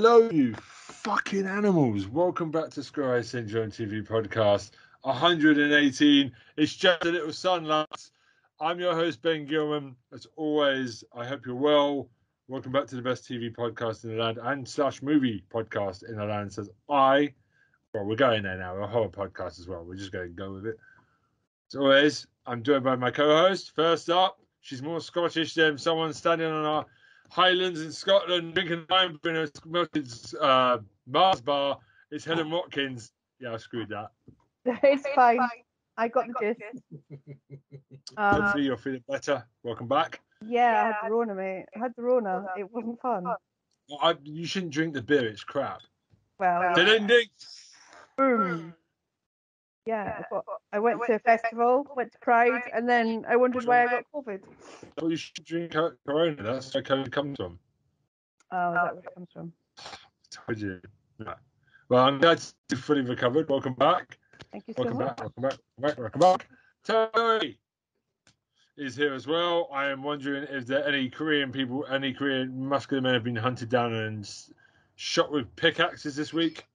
Hello, you fucking animals. Welcome back to Square Eye Syndrome TV podcast 118. It's just a little sun, lads. I'm your host, Ben Gilman. As always, I hope you're well. Welcome back to the best TV podcast in the land and / movie podcast in the land. Says well, we're going there now. A horror podcast as well. We're just going to go with it. As always, I'm joined by my co-host. First up, she's more Scottish than someone standing on our Highlands in Scotland drinking wine in a melted Mars bar. It's Helen Watkins. Yeah, I screwed that. It's fine. I got the gist. Hopefully you're feeling better. Welcome back. Yeah, I had the Rona, mate. I had the Rona. It wasn't fun. You shouldn't drink the beer. It's crap. Well, Ding. boom. Yeah, I went to a festival, went to Pride, and then I wondered why I got COVID. Well, you should drink Corona. That's where COVID comes from. Oh, is that where it comes from? I told you. Yeah. Well, I'm glad you're fully recovered. Welcome back. Thank you so much. Welcome back. Terry is here as well. I am wondering if there are any Korean muscular men have been hunted down and shot with pickaxes this week.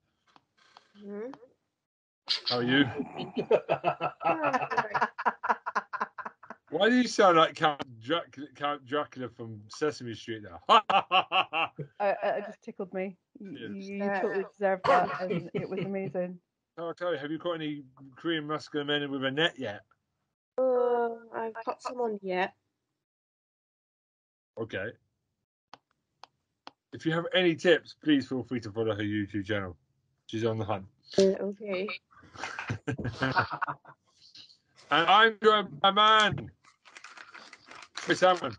Mm-hmm. How are you? Why do you sound like Count Dracula from Sesame Street now? It just tickled me. You totally deserved that, and it was amazing. Oh, Chloe, have you caught any Korean muscular men with a net yet? I've caught someone yet. Okay. If you have any tips, please feel free to follow her YouTube channel. She's on the hunt. Okay. And I'm joined by man, Chris Hammond.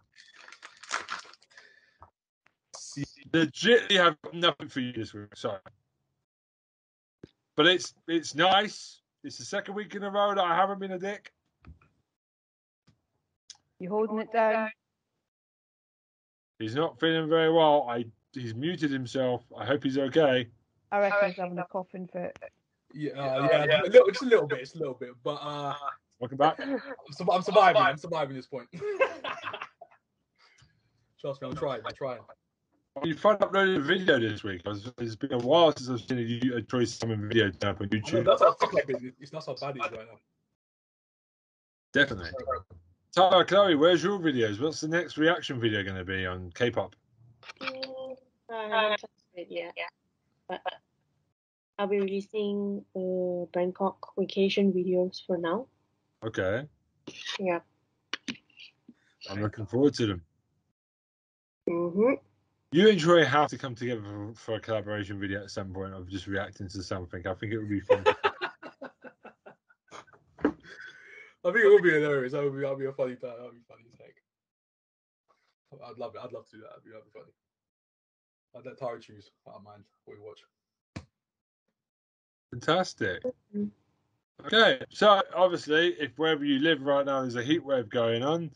Legitly have nothing for you this week, sorry. But it's nice. It's the second week in a row that I haven't been a dick. You holding it down? He's not feeling very well. He's muted himself. I hope he's okay. I reckon he's having a coughing fit. Yeah. Just a little bit. But Welcome back. I'm surviving. I'm surviving this point. Trust me, I'm trying. You finally uploaded a video this week. It's been a while since I've seen a Troy Salmon video up on YouTube. That's how bad it is right now. Definitely. Tyler, Chloe, where's your videos? What's the next reaction video going to be on K-pop? I haven't tested it yet. But I'll be releasing Bangkok vacation videos for now. Okay. Yeah. I'm looking forward to them. Mm-hmm. You and Troy have to come together for a collaboration video at some point of just reacting to something. I think it would be fun. I think it would be hilarious. That'll be a funny time. That'll be funny as heck. I'd love it. I'd love to do that. That'd be funny. I'd let Tara choose. I don't mind what we watch. Fantastic. Okay, so obviously, if wherever you live right now there's a heat wave going on,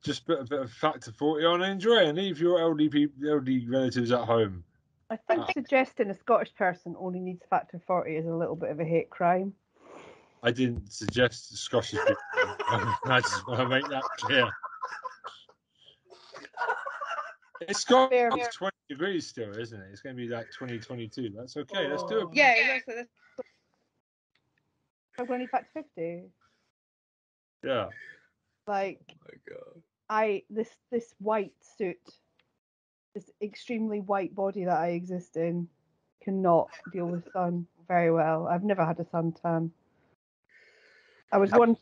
just put a bit of Factor 40 on and enjoy and leave your elderly relatives at home. I think suggesting a Scottish person only needs Factor 40 is a little bit of a hate crime. I didn't suggest Scottish people. I just want to make that clear. It's got 20 degrees still, isn't it? It's going to be like 2022. That's okay. Let's do it. Yeah, I'm going to Factor 50. Yeah. Like, Oh my God. This white suit, this extremely white body that I exist in, cannot deal with sun very well. I've never had a suntan. I was once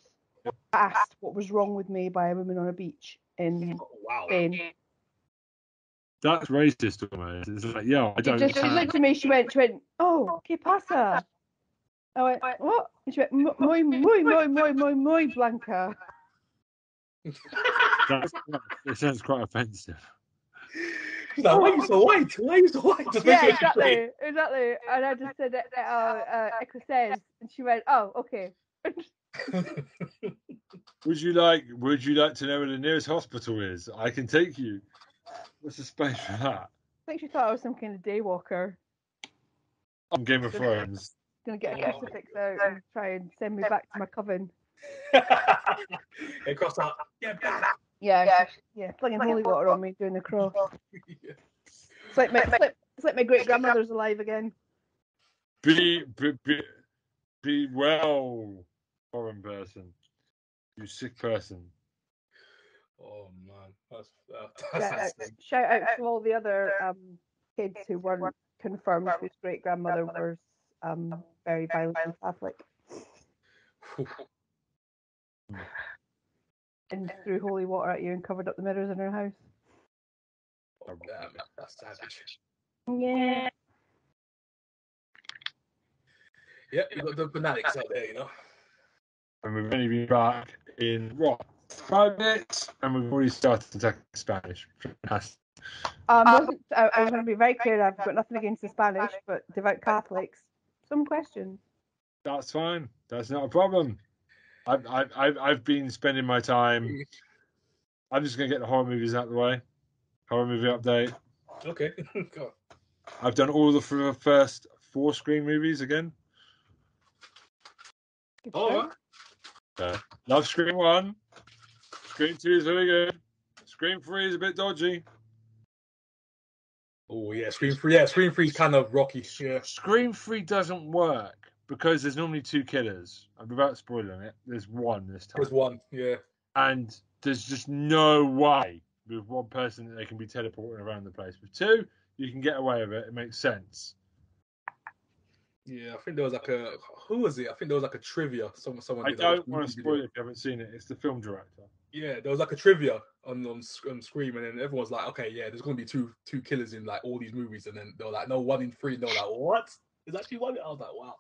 asked what was wrong with me by a woman on a beach in Spain. That's racist almost. It's like, yeah, I don't. She looked at me. She went. Oh, ¿qué pasa? I went, what? And she went, muy blanca. It sounds quite offensive. No, why are you so white? Yeah, exactly. And I just said, écossais, and she went, oh, okay. Would you like to know where the nearest hospital is? I can take you. What's the space for that? I think she thought I was some kind of daywalker. On Game of Thrones. Gonna get a crucifix out and try and send me back to my coven. Cross out. Yeah, flinging holy water on me doing the cross. It's It's like my great grandmother's alive again. Be well, foreign person. You sick person. Oh man, Shout out to all the other kids who weren't confirmed whose great grandmother was very violently Catholic and threw holy water at you and covered up the mirrors in her house. Oh, damn, that's savage. Yeah. Yeah, you got the fanatics out there, And we've only been back in, what, 5 minutes? And we've already started to talk Spanish. Fantastic. I was going to be very clear. I've got nothing against the Spanish, but devout Catholics. Some questions. That's fine. That's not a problem. I've been spending my time. I'm just going to get the horror movies out of the way. Horror movie update. Okay. Go on. I've done all the first 4 Scream movies again. Oh, Love Scream 1. Scream 2 is very good. Scream 3 is a bit dodgy. oh yeah, Scream 3. Yeah, Scream 3 is kind of rocky. Yeah. Scream 3 doesn't work because there's normally 2 killers. I'm about spoiling it. There's 1 this time. There's 1, yeah. And there's just no way with 1 person that they can be teleporting around the place. With 2, you can get away with it. It makes sense. Yeah, I think there was like a who was it? I think there was like a trivia. Someone I did don't want to spoil it if you haven't seen it. It's the film director. Yeah, there was like a trivia on Scream, and then everyone's like, okay, yeah, there's going to be two killers in like all these movies, and then they were like, no, 1 in 3. And they were like, what? There's actually 1. I was like, wow.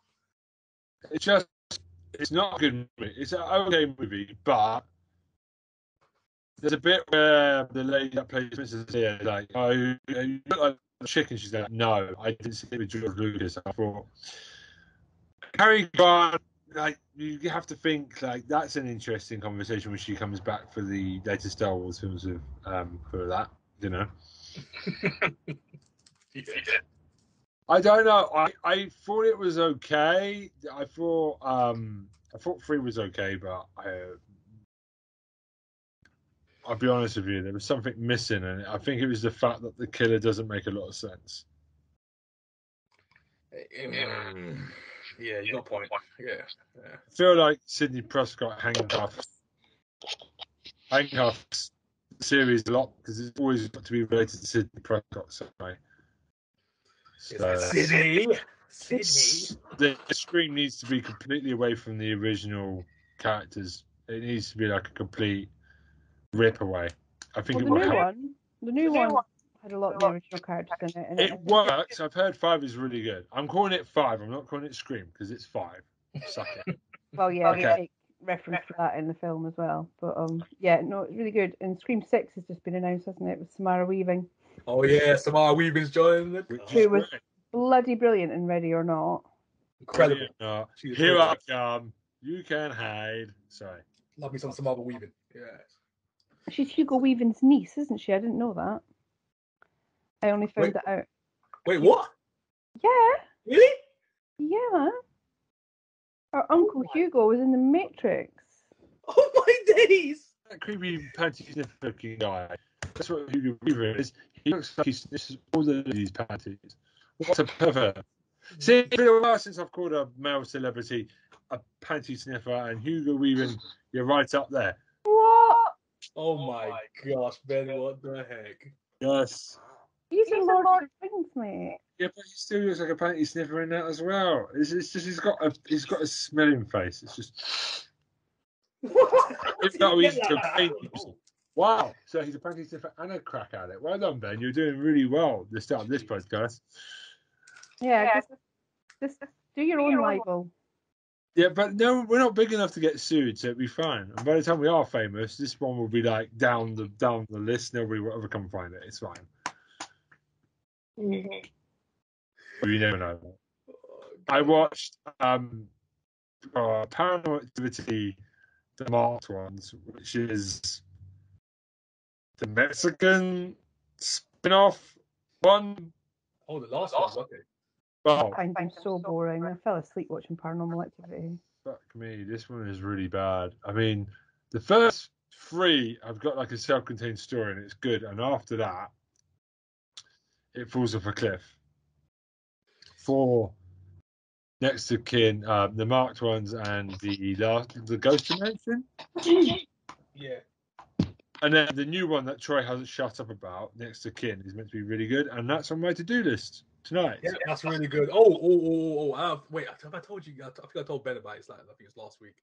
It's not a good movie. It's an okay movie, but there's a bit where the lady that plays Princess Leia is like, oh, you look like a chicken. She's like, no, I didn't see it with George Lucas. I thought, Harry Grant, like, you have to think, like, that's an interesting conversation when she comes back for the latest Star Wars films with, for that, you know. Yeah. I don't know. I thought it was okay. I thought 3 was okay, but I'll be honest with you, there was something missing, and I think it was the fact that the killer doesn't make a lot of sense. Yeah, you got a point. Yeah. I feel like Sidney Prescott handcuffs the series a lot because it's always got to be related to Sidney Prescott. Sorry. So, Sydney. the screen needs to be completely away from the original characters. It needs to be like a complete rip away. I think The new one had a lot of the original characters in it. And it works. I've heard 5 is really good. I'm calling it 5. I'm not calling it Scream because it's 5. Suck it. Well, yeah, Okay. they take reference to that in the film as well. But yeah, no, it's really good. And Scream 6 has just been announced, hasn't it, with Samara Weaving? Oh yeah, Samara Weaving's joining it. Who was bloody brilliant in Ready or Not. Incredible. Here I come. You can hide. Sorry. Love me some Samara Weaving. Yeah. She's Hugo Weaving's niece, isn't she? I didn't know that. I only found that out. Wait, what? Yeah. Really? Yeah. Our Uncle Hugo was in The Matrix. Oh my days! That creepy panty sniffer looking guy. That's what Hugo Weaver is. He looks like he's this is all the ladies' panties. What a pervert. See, it's been a while since I've called a male celebrity a panty sniffer, and Hugo Weaving, you're right up there. What? Oh my gosh, Ben, what the heck? Yes. He's in Lord of the Rings, mate. Yeah, but he still looks like a panty sniffer in that as well. It's just he's got a smelling face. It's just. If not, he's wow. So he's a panty sniffer and a crack addict. Well done, Ben. You're doing really well at the start of this podcast. Yeah, just do your own libel. Yeah, but no, we're not big enough to get sued, so it'll be fine. And by the time we are famous, this one will be like down the list. Nobody will ever come find it. It's fine. Mm-hmm. You never know. I watched Paranormal Activity, the marked ones, which is the Mexican spin-off one. Oh, the last one. Okay. Well, I find them so boring. I fell asleep watching Paranormal Activity. fuck me, this one is really bad. I mean, the first 3 I've got like a self-contained story and it's good, and after that, it falls off a cliff. 4 next of kin, the marked ones, and the Ghost Dimension. Yeah. And then the new one that Troy hasn't shut up about, next to kin, is meant to be really good, and that's on my to-do list tonight. Yeah, that's really good. Wait, have I told you? I think I told Ben about it. I think it was last week.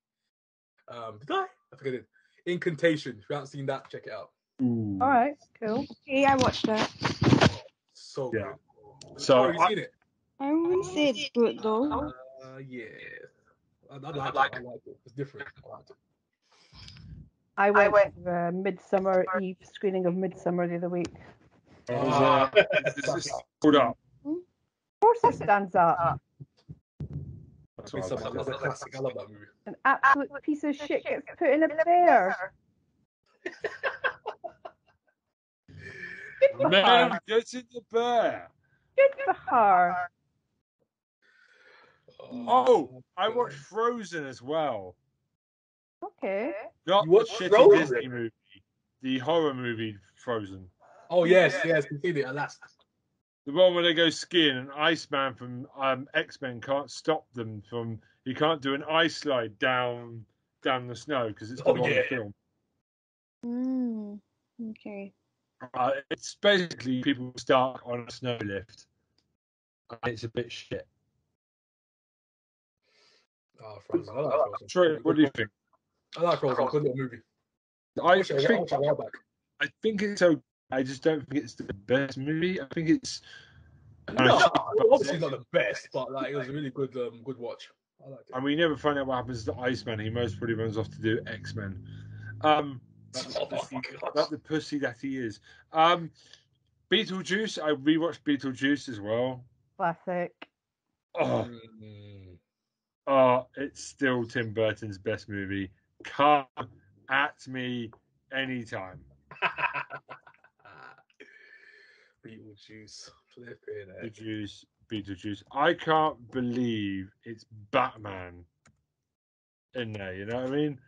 Did I? I think I did. Incantation. If you haven't seen that, check it out. Ooh. All right, cool. Yeah, I watched that. So Yeah. good. So have you seen it? I wouldn't say it's good though. Yeah. I like it. It's different. I liked it. I went to the Midsummer Eve screening of Midsummer the other week. This is pulled up. Of course it stands up. That's what I was That's a classic. I love that movie. An absolute piece of shit gets put in a bear. Good for Man, her. gets in the bear. Good for her. Oh, I watched Frozen as well. Okay. Not You the watched shitty Frozen? Disney movie, the horror movie Frozen. Oh yes, we've seen it at last. The one where they go skiing and Iceman from X-Men can't stop them from. He can't do an ice slide down the snow because it's the wrong film. Okay. It's basically people start on a snow lift. And it's a bit shit. Oh, Frozen. I like Frozen. Troy, what do you think? I like Frozen. Good little movie. I think it's okay. I just don't think it's the best movie. I think it's. Obviously not the best, but like it was a really good watch. I liked it. And we never find out what happens to Iceman. He most probably runs off to do X-Men. Like the pussy that he is. Beetlejuice. I rewatched Beetlejuice as well. Classic. It's still Tim Burton's best movie. Come at me anytime. Beetlejuice. Beetlejuice. I can't believe it's Batman in there. You know what I mean?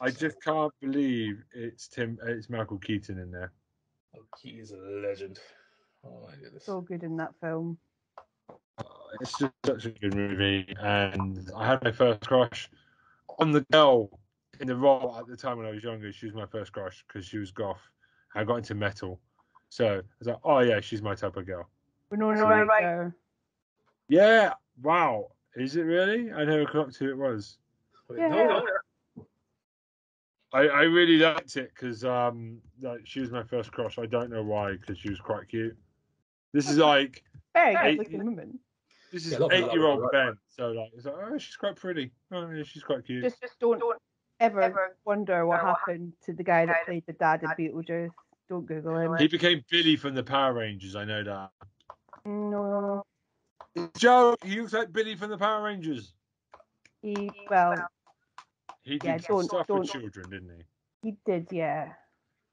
I just can't believe it's Michael Keaton in there. Oh, he is a legend. Oh my goodness. So good in that film. It's just such a good movie, and I had my first crush on the girl in the role at the time when I was younger. She was my first crush because she was goth. I got into metal, so I was like, "Oh yeah, she's my type of girl." Winona Ryder. Yeah, wow, is it really? I never clocked who it was. Yeah. No. I really liked it because she was my first crush. I don't know why, because she was quite cute. This is like very good looking woman. This is 8-year-old Ben, so like it's like, oh, she's quite pretty. Oh yeah, she's quite cute. Just don't ever wonder what happened to the guy that played the dad in Beetlejuice. Don't Google him. He became Billy from the Power Rangers. I know that. No. Joe, he looks like Billy from the Power Rangers. He did stuff for children, didn't he? He did, yeah.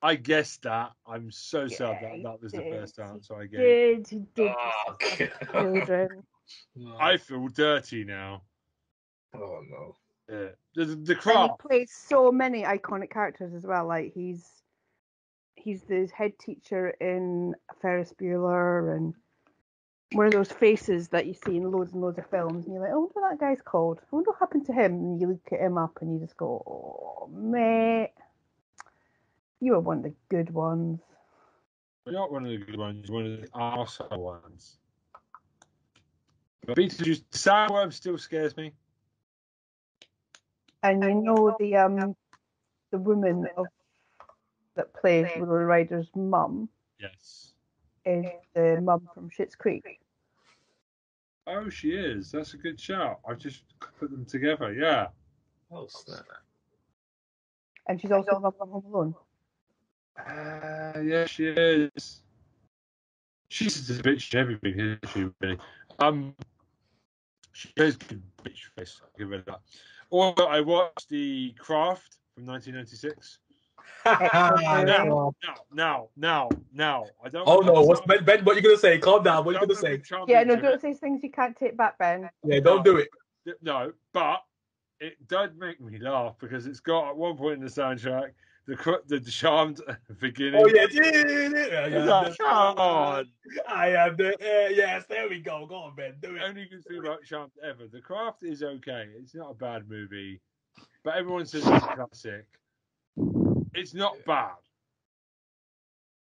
I guessed that. I'm so sad that was the first answer I gave. He did. Children. I feel dirty now. Oh no. Yeah. The craft. And he plays so many iconic characters as well. Like he's the head teacher in Ferris Bueller and one of those faces that you see in loads and loads of films, and you're like, oh, what that guy's called? I wonder what happened to him. And you look at him up and you just go, oh, mate, you were one of the good ones. You're not one of the good ones, one of the arsehole ones. But Beetlejuice, Sandworm still scares me. And you know the woman that plays Winona Ryder's mum. Yes. Is the mum from Schitt's Creek. Oh, she is. That's a good shout. I just put them together. Yeah. Oh, snap. And she's also mum from Home Alone. Yeah, she is. She's a bitch in everything, isn't she? Really. She has good bitch face. I'll give it that. Also, I watched The Craft from 1996. Now. I don't. Oh no! What's Ben? What are you gonna say? Calm down. What are you gonna say? Yeah, no, don't say things you can't take back, Ben. Yeah, don't do it. No, but it did make me laugh because it's got at one point in the soundtrack the charmed beginning. Oh yeah, Come on. I am the yes. There we go. Go on, Ben. Do it. Only good thing about Charmed ever. The Craft is okay. It's not a bad movie, but everyone says it's a classic. It's not bad.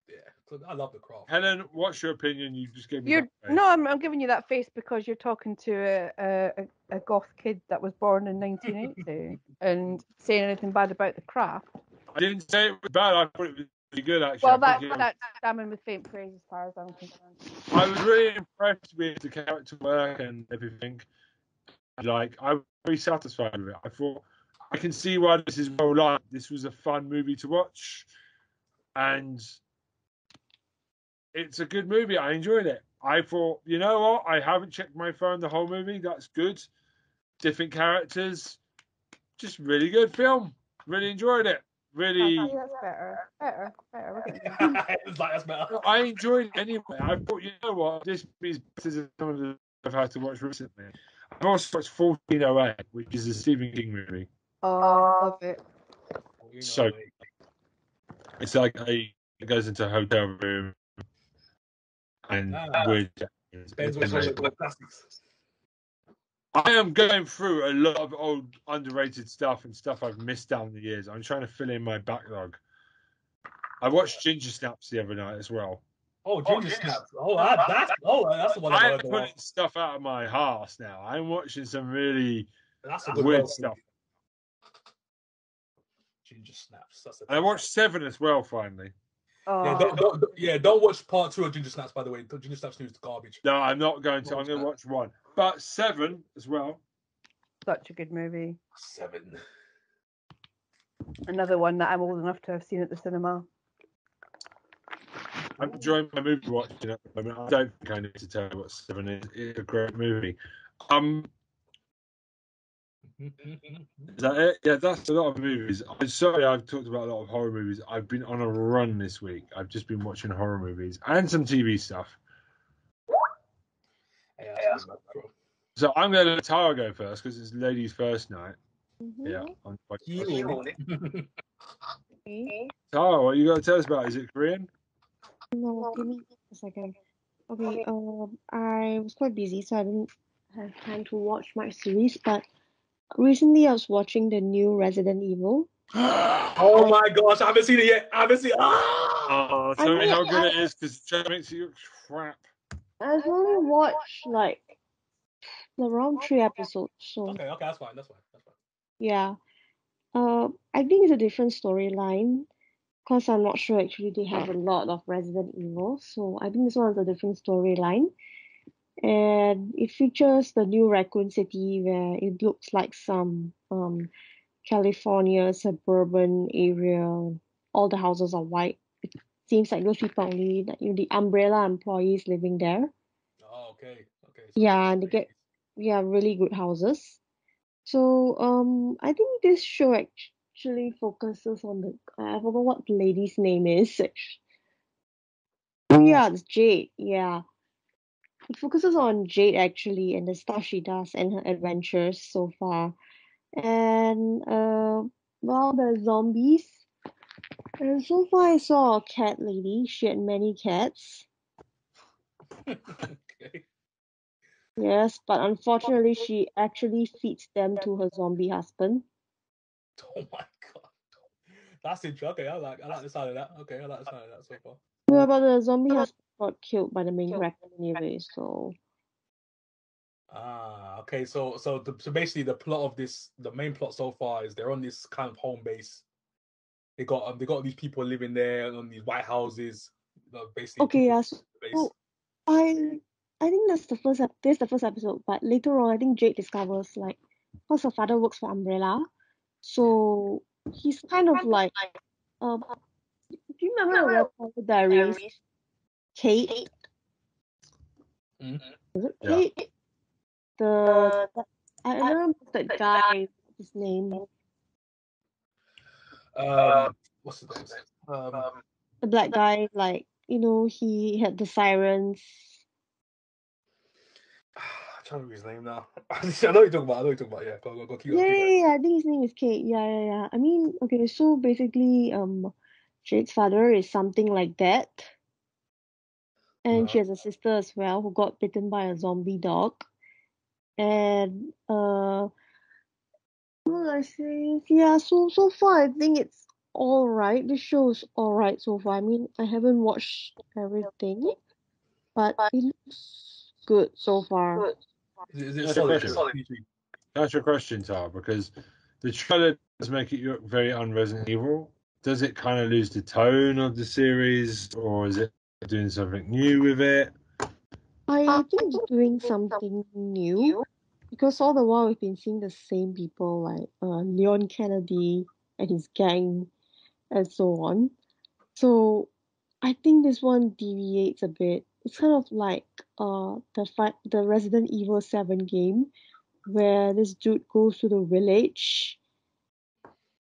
Yeah, I love The Craft. Helen, what's your opinion? You just gave me You're that face. no, I'm giving you that face because you're talking to a goth kid that was born in 1980 and saying anything bad about The Craft. I didn't say it was bad. I thought it was really good, actually. Well, that's damning with faint praise as far as I'm concerned. I was really impressed with the character work and everything. Like, I was very satisfied with it. I thought, I can see why this is well liked. This was a fun movie to watch. And it's a good movie. I enjoyed it. I thought, you know what? I haven't checked my phone the whole movie. That's good. Different characters. Just really good film. Really enjoyed it. Really. That's better. Better. It's like, that's better. I enjoyed it anyway. I thought, you know what? This movie's better than some of the I've had to watch recently. I've also watched 1408, which is a Stephen King movie. Oh, I love it. So it's like it goes into a hotel room and weird. I am going through a lot of old underrated stuff and stuff I've missed down the years. I'm trying to fill in my backlog. I watched Ginger Snaps the other night as well. Oh, Ginger Snaps. That's the one I'm putting stuff out of my arse now. I'm watching some really weird stuff. Ginger Snaps. I watched 7 as well, finally. Oh. Don't watch part 2 of Ginger Snaps, by the way. Ginger Snaps news is garbage. No, I'm not going to. I'm going to watch 1. But 7 as well. Such a good movie. 7. Another one that I'm old enough to have seen at the cinema. I'm enjoying my movie watching at the moment. I don't think I need to tell you what 7 is. It's a great movie. Is that it? Yeah, that's a lot of movies. I'm sorry I've talked about a lot of horror movies. I've been on a run this week. I've just been watching horror movies and some TV stuff. So I'm going to let Tara go first because it's ladies' first night. Mm-hmm. Yeah. Okay. Tara, what you got to tell us about? Is it Korean? No, give me a second. Okay, I was quite busy, so I didn't have time to watch my series, but recently I was watching the new Resident Evil. Oh my gosh, I haven't seen it yet. Tell me how good it is because it makes you look crap. I've only watched like around 3 episodes, so Okay, that's fine. yeah. I think it's a different storyline because I'm not sure actually they have a lot of Resident Evil, so I think this one is a different storyline. And it features the new Raccoon City where it looks like some California suburban area. All the houses are white. It seems like those people only like the umbrella employees living there. Oh, okay. Yeah, and they get really good houses. So I think this show actually focuses on I forgot what the lady's name is. Yeah, it's Jade. Yeah. It focuses on Jade actually and the stuff she does and her adventures so far. And there's zombies. And so far I saw a cat lady. She had many cats. Okay. Yes, but unfortunately she actually feeds them to her zombie husband. Oh my god. That's interesting. Okay, I like the sound of that. Okay, I like the sound of that so far. Yeah, but the zombie husband got killed by the main character anyway, so Okay. So basically the plot of this, the main plot so far is they're on this kind of home base. They got these people living there on these white houses. Basically. Okay, yes. So I think that's the first episode, but later on I think Jade discovers like because her father works for Umbrella, so he's kind of like do you remember the Vampire Diaries? Kate? Mm-hmm. Is it Kate? I don't remember that guy. What's his name? What's the name? The black guy, like he had the sirens. trying to remember his name now. I know you're talking about. Yeah, go keep going. Yeah, I think his name is Kate. Yeah. I mean, okay, so basically, Jade's father is something like that. And she has a sister as well who got bitten by a zombie dog. And what do I say? Yeah, so far I think it's all right. The show's all right so far. I mean, I haven't watched everything, but it looks good so far. Is it That's solid? your Solid. That's your question, Tar, because the trailer does make it look very un-Resident Evil. Does it kind of lose the tone of the series, or is it doing something new with it? I think it's doing something new because all the while we've been seeing the same people like Leon Kennedy and his gang and so on. So I think this one deviates a bit. It's kind of like the Resident Evil 7 game where this dude goes to the village.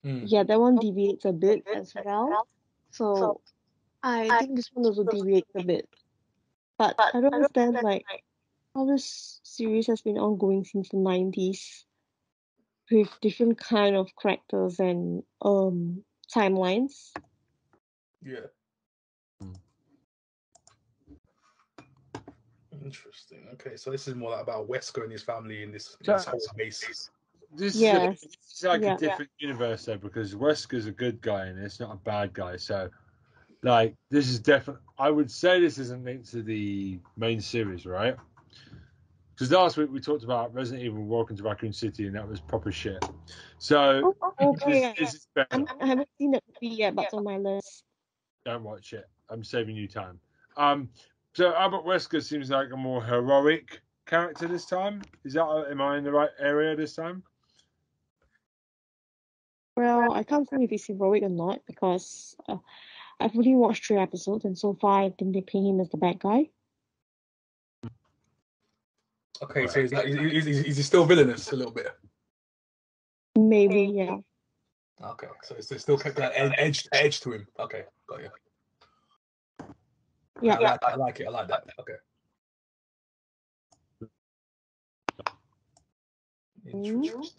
Yeah, that one deviates a bit as well. So I think this one also deviates a bit. But I don't understand like how this series has been ongoing since the 90s with different kind of characters and timelines. Yeah. Interesting. Okay, so this is more like about Wesker and his family in this whole base. This Yes. is like Yeah. a different universe though, because Wesker's a good guy and it's not a bad guy. So, like, this is definitely. I would say this isn't linked to the main series, right? Because last week we talked about Resident Evil Welcome to Raccoon City, and that was proper shit. So Okay. this is better. I haven't seen that movie yet, but it's on my list. Don't watch it. I'm saving you time. So Albert Wesker seems like a more heroic character this time. Am I in the right area this time? Well, I can't say if he's heroic or not because I've only watched 3 episodes, and so far I think they paint him as the bad guy. Okay, so is he still villainous a little bit? Maybe, yeah. Okay, so it's still kept that edge to him. Okay, got you. Yeah. I like it. I like that. Okay. Interesting.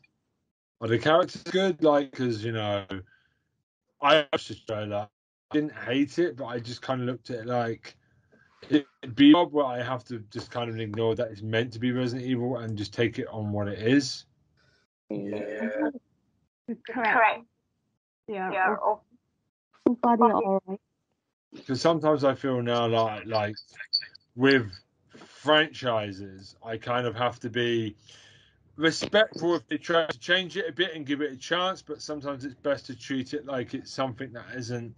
Are the characters good? Like, because I watched the trailer. I didn't hate it, but I just kind of looked at it like it'd be odd where I have to just kind of ignore that it's meant to be Resident Evil and just take it on what it is. Yeah. Correct. Yeah. So far they are alright. Because sometimes I feel now like with franchises, I kind of have to be respectful if they try to change it a bit and give it a chance, but sometimes it's best to treat it like it's something that isn't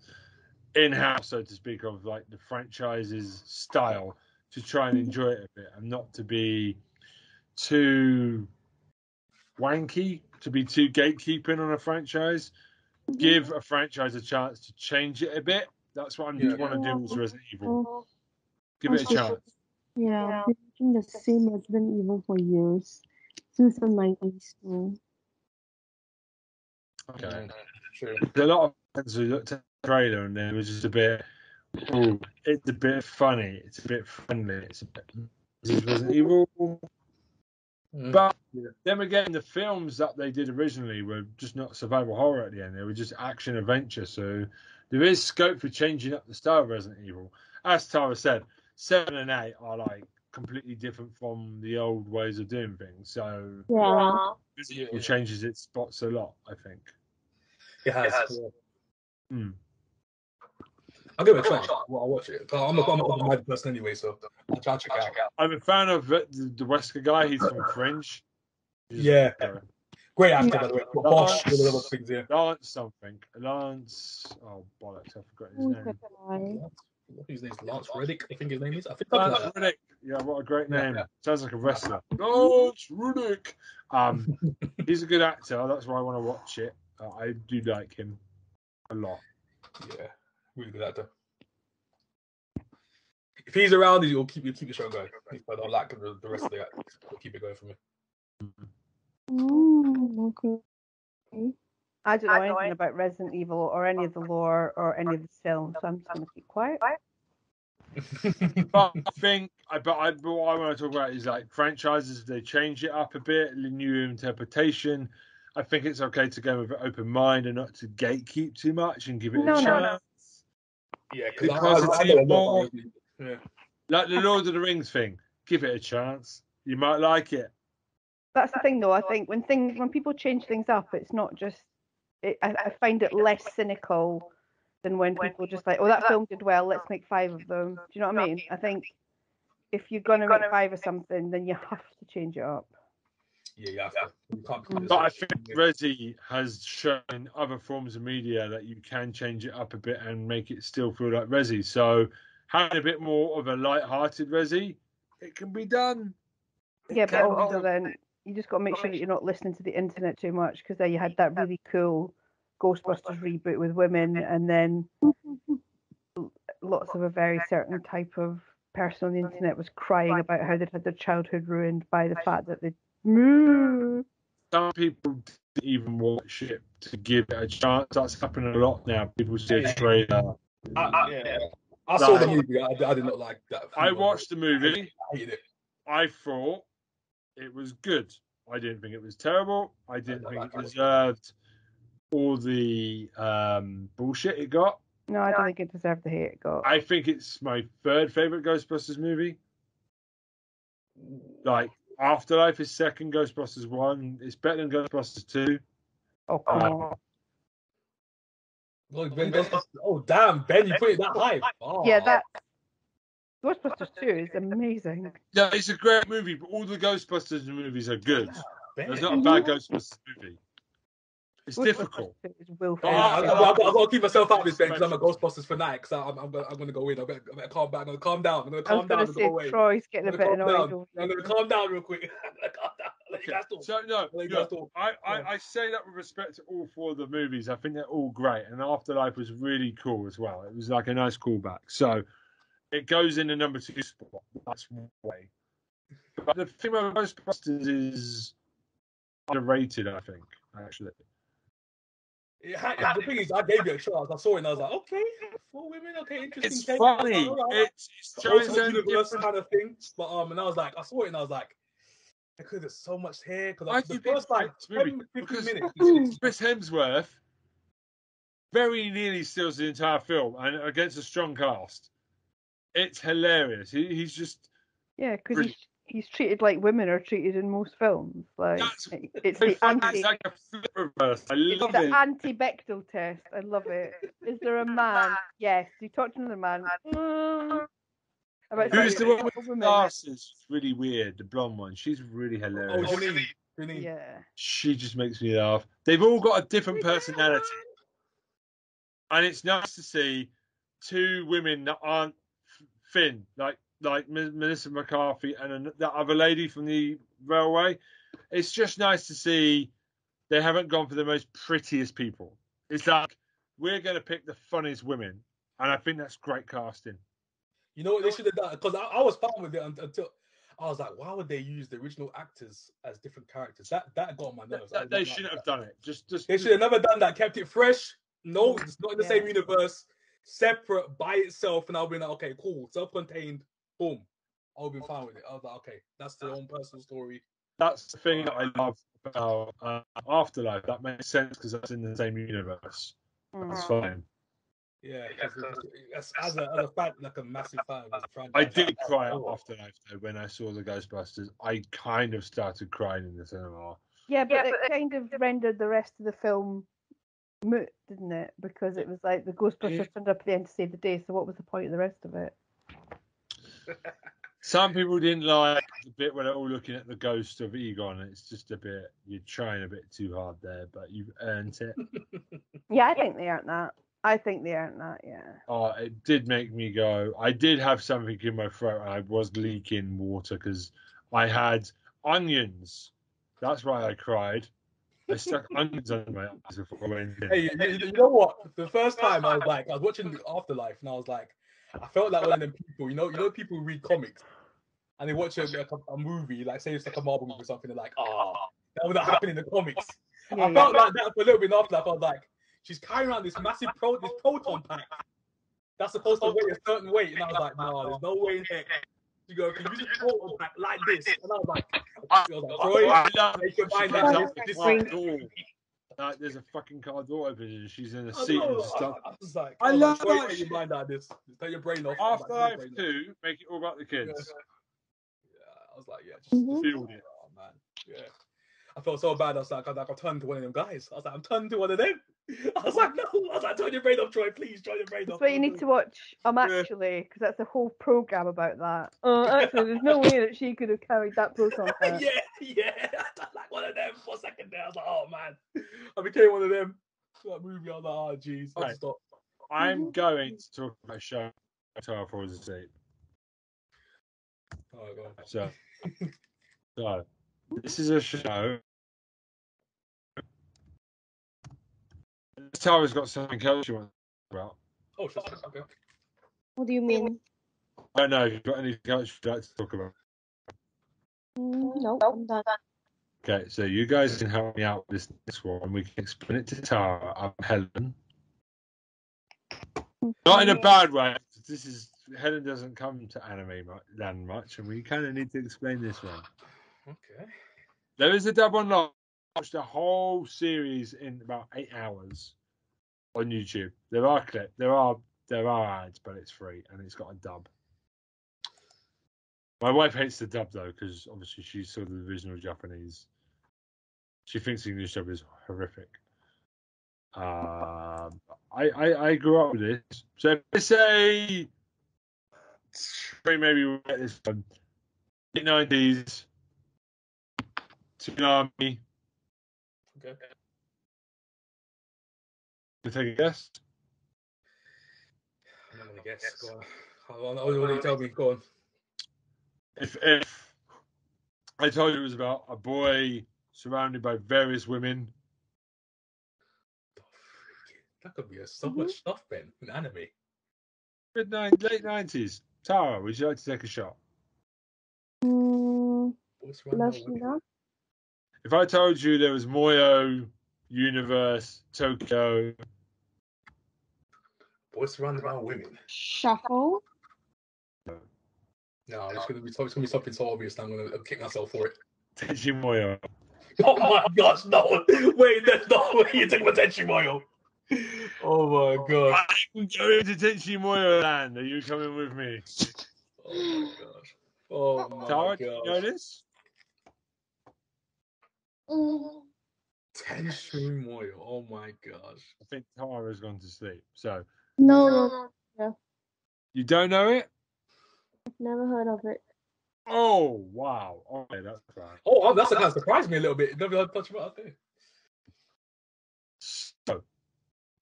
in-house, so to speak, of like the franchise's style, to try and enjoy it a bit and not to be too wanky, to be too gatekeeping on a franchise. Give a franchise a chance to change it a bit. That's what I'm want to do with Resident Evil. Give it a chance. Yeah, I've been watching the same Resident Evil for years. Since the 90s. So. Okay. True. There's a lot of fans who looked at the trailer and it was just a bit, oh, it's a bit funny, it's a bit friendly, it's a bit, this is Resident Evil. But then again, the films that they did originally were just not survival horror at the end. They were just action adventure. So there is scope for changing up the style of Resident Evil. As Tara said, 7 and 8 are like completely different from the old ways of doing things. So Resident Evil changes its spots a lot, I think. It has. Yeah. I'll give it a chance. I'll watch it. I'm a open-minded person anyway, so I'll check it out. I'm a fan of the Wesker guy. He's from Fringe. Yeah. Great actor, by the way. Bosch, all the other things, yeah. Lance, oh, bollocks, I forgot his name. His name's Lance Reddick, I think his name is. Lance Reddick. Yeah, what a great name. Yeah. Sounds like a wrestler. Lance Reddick. He's a good actor. That's why I want to watch it. I do like him a lot. Yeah, really good actor. If he's around, he'll keep the show going. If I don't like the rest of the actors, he'll keep it going for me. Okay. I don't know anything about Resident Evil or any of the lore or any of the films, so I'm just going to keep quiet. But I think, but what I want to talk about is like franchises. They change it up a bit, new interpretation. I think it's okay to go with an open mind and not to gatekeep too much and give it a chance. Yeah, because I know a lot about it. Yeah. Like the Lord of the Rings thing, give it a chance. You might like it. That's the thing, though. I think when people change things up, it's not just. I find it less cynical than when people just like, oh, that film did well, let's make 5 of them. Do you know what I mean? I think if you're gonna make 5 of something, then you have to change it up. Yeah, you have to. You can't but I think Resi has shown other forms of media that you can change it up a bit and make it still feel like Resi. So having a bit more of a light-hearted Resi, it can be done. Yeah, but also then you just got to make sure that you're not listening to the internet too much, because then you had that really cool Ghostbusters reboot with women, and then lots of a very certain type of person on the internet was crying about how they'd had their childhood ruined by the fact that they moved. Some people didn't even watch it to give it a chance. That's happening a lot now. People see a trailer. I saw the movie. I did not like that. I watched the movie. I hated it. I thought it was good. I didn't think it was terrible. I didn't think it deserved all the bullshit it got. No, I don't think it deserved the hate it got. I think it's my third favorite Ghostbusters movie. Like, Afterlife is second, Ghostbusters 1. It's better than Ghostbusters 2. Oh, come on. Oh, damn, Ben, you put it that high. Oh. Yeah, that Ghostbusters 2 is amazing. Yeah, it's a great movie, but all the Ghostbusters movies are good. There's not a bad Ghostbusters movie. It's difficult. I've got to keep myself out of this, Ben, because I'm a Ghostbusters fanatic. So I'm going to go in. I better calm back. I'm going to calm down. I'm going to calm down and go away. Troy's getting a bit annoyed. I'm going to calm down real quick. So I say that with respect to all 4 of the movies. I think they're all great, and Afterlife was really cool as well. It was like a nice callback. So it goes in the number 2 spot. That's one way. But the thing about Ghostbusters is underrated, I think, actually. The thing is, I gave it a chance. I saw it and I was like, okay, 4 women, okay, interesting. It's funny. It's universe kind of thing. But and I was like, I saw it and I was like, because there's so much here. Because the first like 10, 15 minutes, Chris Hemsworth very nearly steals the entire film, and against a strong cast, it's hilarious. He's just because he's treated like women are treated in most films. Like it's the It's like a flip reverse. I love it. The anti-Bechdel test. I love it. Is there a man? Yes. Do you talk to another man? Who's the one with glasses? It's really weird. The blonde one. She's really hilarious. Oh, Janine. Yeah. She just makes me laugh. They've all got a different personality, and it's nice to see 2 women that aren't thin, like Melissa McCarthy and that other lady from the railway. It's just nice to see they haven't gone for the most prettiest people. It's like, we're going to pick the funniest women, and I think that's great casting. You know what they should have done? Because I was fine with it until I was like, why would they use the original actors as different characters? That got on my nerves. They shouldn't have done it. Just they should have never done that. Kept it fresh. No, it's not in the same universe. Separate by itself, and I'll be like, okay, cool, self-contained. Boom. I'll be fine with it. I was like, okay, that's their own personal story. That's the thing that I love about Afterlife. That makes sense because that's in the same universe. That's fine. Yeah, as a fan, like a massive fan of this franchise. I did cry at Afterlife though when I saw the Ghostbusters. I kind of started crying in the cinema. Yeah, but it kind of rendered the rest of the film moot, didn't it? Because it was like the Ghostbusters turned up at the end to save the day. So what was the point of the rest of it? Some people didn't like the bit where they're all looking at the ghost of Egon. It's just a bit, you're trying a bit too hard there, but you've earned it. Yeah, I think they aren't that. Yeah. Oh, it did make me go. I did have something in my throat, and I was leaking water because I had onions. That's why I cried. I stuck onions under my eyes before I went in. Hey, you know what? The first time I was watching Afterlife, and I was like, I felt like one of them people, you know people who read comics and they watch a movie, like say it's like a Marvel movie or something, they're like, that would not happen in the comics. I felt like that for a little bit after. I was like, she's carrying around this massive proton pack. that's supposed to weigh a certain weight, and I was like, no, there's no way in heck. You go, can you just hold it back like this? And I was like, Troy, I love make your she mind picks up. up the car door. Like, there's a fucking car door open and she's in a seat and just like, I was like, I love Troy, that take your mind out of this. Just take your brain off. Half-Life 2, make it all about the kids. Yeah, I was like, yeah, just feel it. Oh man, yeah. I felt so bad. I was like, I turned to one of them guys. I was like, I'm turning to one of them. I was like, no. I was like, turn your brain off, Troy. Please, turn your brain off. That's why you need to watch Actually, because that's a whole program about that. Actually, there's no way that she could have carried that proton pack. yeah. I done like one of them for a second there. I was like, oh man, I became one of them. That movie, I was like, oh jeez, Right. stop. I'm going to talk about a show Tower Falls Asleep. Oh god. So this is a show. Tara's got something else she wants to talk about. Oh, sure. Okay. What do you mean? I don't know if you've got anything else you'd like to talk about. No, I'm done. Okay, so you guys can help me out with this next one. We can explain it to Tara. I'm Helen. Not in a bad way. Helen doesn't come to anime land much, and we kind of need to explain this one. Okay. There is a dub online. I watched the whole series in about 8 hours on YouTube. There are clips. There are ads, but it's free and it's got a dub. My wife hates the dub though because obviously she saw the original Japanese. She thinks the English dub is horrific. I grew up with this. So if I say maybe we'll get this one. Late 90s. Tsunami. Okay. You take a guess? I'm not gonna guess. Go on. What do you tell me? Go on. If I told you it was about a boy surrounded by various women. That could be so much stuff, Ben, in anime. Late 90s. Tara, would you like to take a shot? If I told you there was Muyo, Universe, Tokyo. Boys surrounded by women. Shuffle? No, it's gonna be something so obvious that I'm gonna kick myself for it. Tenchi Muyo. Oh my gosh, no! Wait, there's no way you're taking my Tenchi Muyo. Oh my god. I'm going to Tenchi Muyo land. Are you coming with me? Oh my gosh. Oh my Tara, gosh. do you know this? Tenchi Muyo. Oh my gosh. I think Tara's gone to sleep. So No. you don't know it? I've never heard of it. Oh wow. Okay, that's fine. Oh, that's kind of surprised me a little bit. Never heard much about it. So,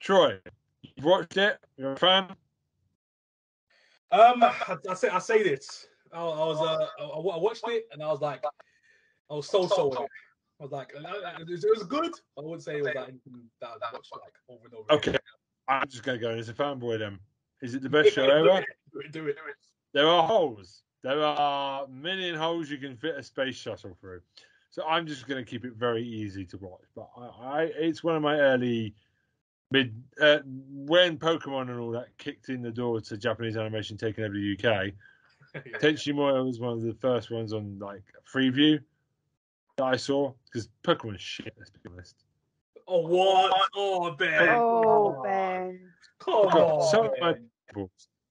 Troy, you've watched it? You're a fan? I say this. I watched it and I was so with it. I was like, it was good. I wouldn't say it was like anything that I watched like over and over. Okay, I'm just gonna go as a fanboy then. Is it the best show ever? Do it. There are holes. There are a million holes you can fit a space shuttle through. So I'm just going to keep it very easy to watch. But it's one of my early when Pokemon and all that kicked in the door to Japanese animation taking over the UK. Yeah. Tenchi Muyo was one of the first ones on like Freeview that I saw because Pokemon is shit. Let's be honest. Oh what? Oh Ben. Oh Ben. Come on. So Ben.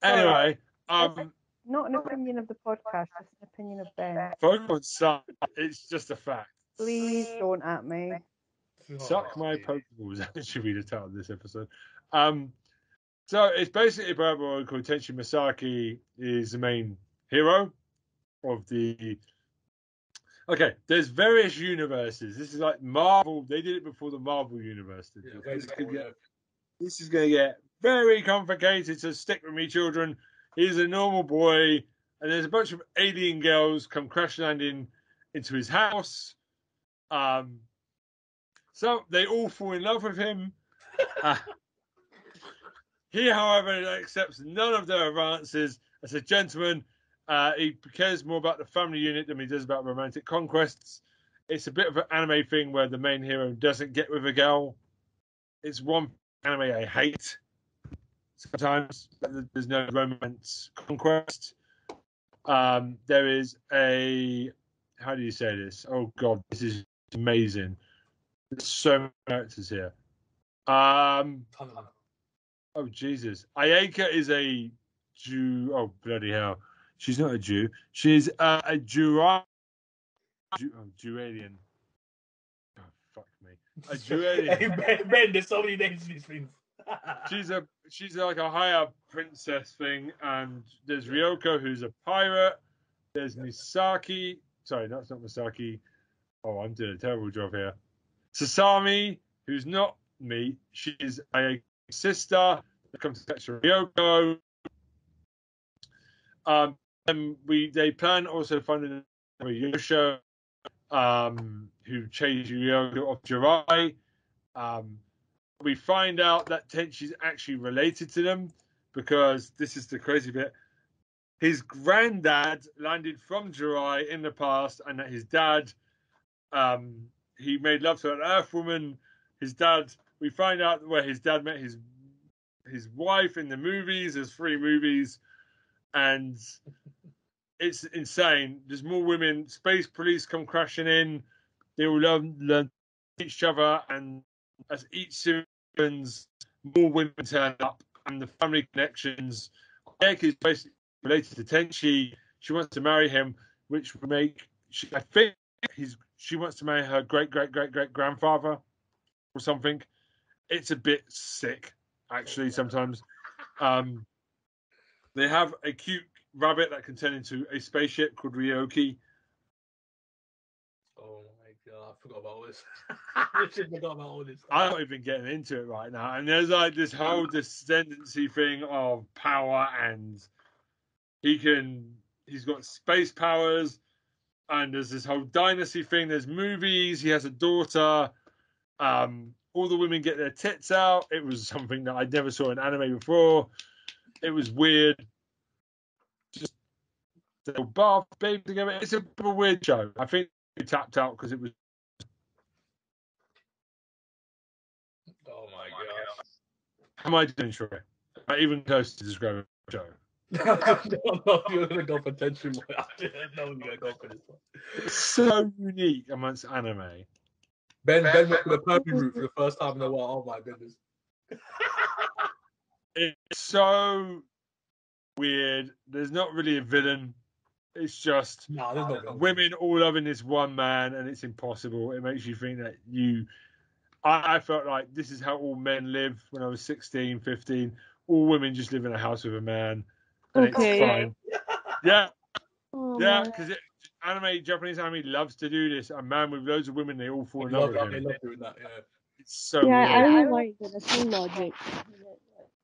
anyway, Not an opinion of the podcast, just an opinion of Ben. Pokemon suck. It's just a fact. Please don't at me. Suck my Pokeballs. That should be the title of this episode. So it's basically a bad boy called Tenchi Masaki is the main hero of the. Okay, there's various universes. This is like Marvel. They did it before the Marvel universe did. Yeah, this is going to get very complicated. So stick with me, children. He's a normal boy, and there's a bunch of alien girls come crash landing into his house. So they all fall in love with him. He, however, accepts none of their advances. As a gentleman, he cares more about the family unit than he does about romantic conquests. It's a bit of an anime thing where the main hero doesn't get with a girl. It's one anime I hate. sometimes there's no romance conquest. There is a, how do you say this? Oh God, this is amazing. There's so many characters here. Oh Jesus, Ayaka is a Jew. Oh bloody hell, she's not a Jew. She's a Jewalian. Oh fuck me, a Jewalian. Hey, Ben, there's so many names in these things. she's like a higher princess thing, and there's Ryoko, who's a pirate. There's Misaki. Sorry, that's not Misaki. Oh, I'm doing a terrible job here. Sasami, who's not me. She's a sister that comes to catch Ryoko. And they plan also finding Yosho, who changed Ryoko off Jirai. We find out that Tenchi's actually related to them, because this is the crazy bit. His granddad landed from Jirai in the past, and that his dad, he made love to an Earth woman. His dad, we find out where his dad met his wife in the movies. There's 3 movies, and it's insane. There's more women. Space police come crashing in. They all learn each other, and as each series, more women turn up, and the family connections. Ayaka is basically related to Tenchi. She wants to marry him, which would make, I think she wants to marry her great grandfather or something. It's a bit sick, actually. Sometimes they have a cute rabbit that can turn into a spaceship called Ryoki. Oh my God, I forgot about all this. I just forgot about all this. I'm not even getting into it right now. And there's like this whole descendancy thing of power, and he's got space powers, and there's this whole dynasty thing. There's movies. He has a daughter. All the women get their tits out. It was something that I never saw in anime before. It was weird. Just they'll bath, baby together. It's a bit of a weird show. I think we tapped out because it was. Oh my God. How am I doing, Troy? Am I even close to describing the show? No, you're gonna go for Tenchi Muyo. No, you're gonna go for this one. It's so unique amongst anime. Ben went for the perfume route for the first time in a while. Oh my goodness. It's so weird. There's not really a villain. It's just there's no villain. Women all loving this one man, and it's impossible. It makes you think that I felt like this is how all men live when I was 16, 15. All women just live in a house with a man, and it's fine. Yeah. Yeah, because Japanese anime loves to do this. A man with loads of women, they all fall in love with him. They love doing that, yeah. It's so weird. I don't know why there's no logic.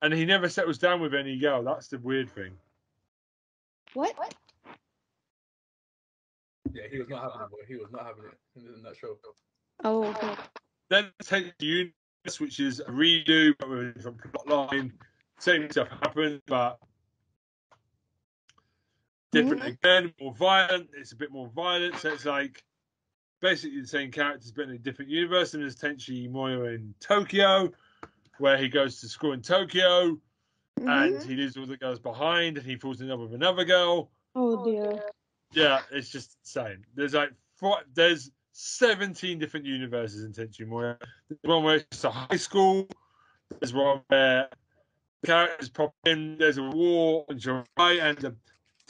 And he never settles down with any girl. That's the weird thing. What? Yeah, he was not having it, boy. He was not having it in that show. Oh, okay. Then Tenchi Universe, which is a redo, but with a different plot line. Same stuff happens, but different again, more violent. It's a bit more violent, so it's like basically the same characters but in a different universe. And there's Tenchi Muyo in Tokyo, where he goes to school in Tokyo, and he leaves all the girls behind, and he falls in love with another girl. Oh dear. Yeah, it's just insane. There's 17 different universes in Tenchi Muyo. There's one where it's just a high school. There's one where characters pop in. There's a war on Jirai, and the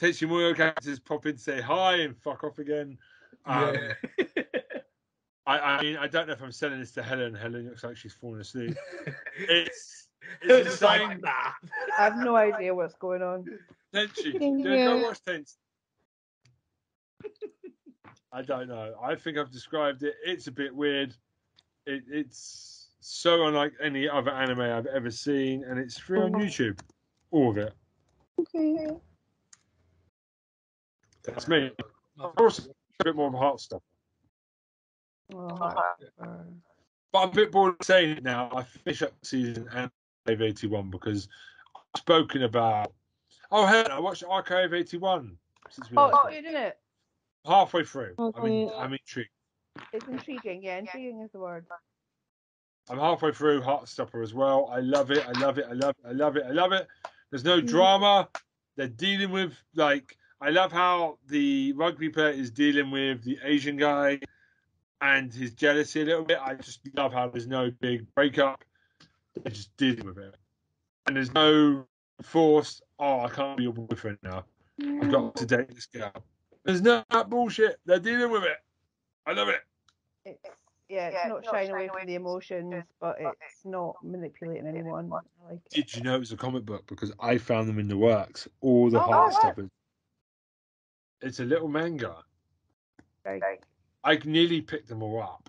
Tenchi Muyo characters pop in to say hi and fuck off again. Yeah. I mean, I don't know if I'm selling this to Helen. Helen looks like she's falling asleep. It's insane. I have no idea what's going on. Tenchi, go watch Tenchi. I don't know. I think I've described it. It's a bit weird. It's so unlike any other anime I've ever seen, and it's free on YouTube. All of it. Okay. That's me. Also, a bit more of a heart stopper. But I'm a bit bored of saying it now. I finish up the season and Archive 81 because I've spoken about. Oh, hey, I watched Archive 81. Oh, you didn't it? Halfway through. Okay. I'm intrigued. It's intriguing. Yeah, intriguing is the word. I'm halfway through Heartstopper as well. I love it. I love it. I love it. I love it. I love it. There's no drama. They're dealing with, like, I love how the rugby player is dealing with the Asian guy and his jealousy a little bit. I just love how there's no big breakup. They're just dealing with it. And there's no forced, oh, I can't be your boyfriend now. I've got to date this girl. There's no that bullshit. They're dealing with it. I love it. It's not shying away from the emotions, but it's not manipulating anyone. I like it. Did you know it was a comic book? Because I found them in the works. All the Oh, Heartstoppers. It's a little manga. Right. I nearly picked them all up.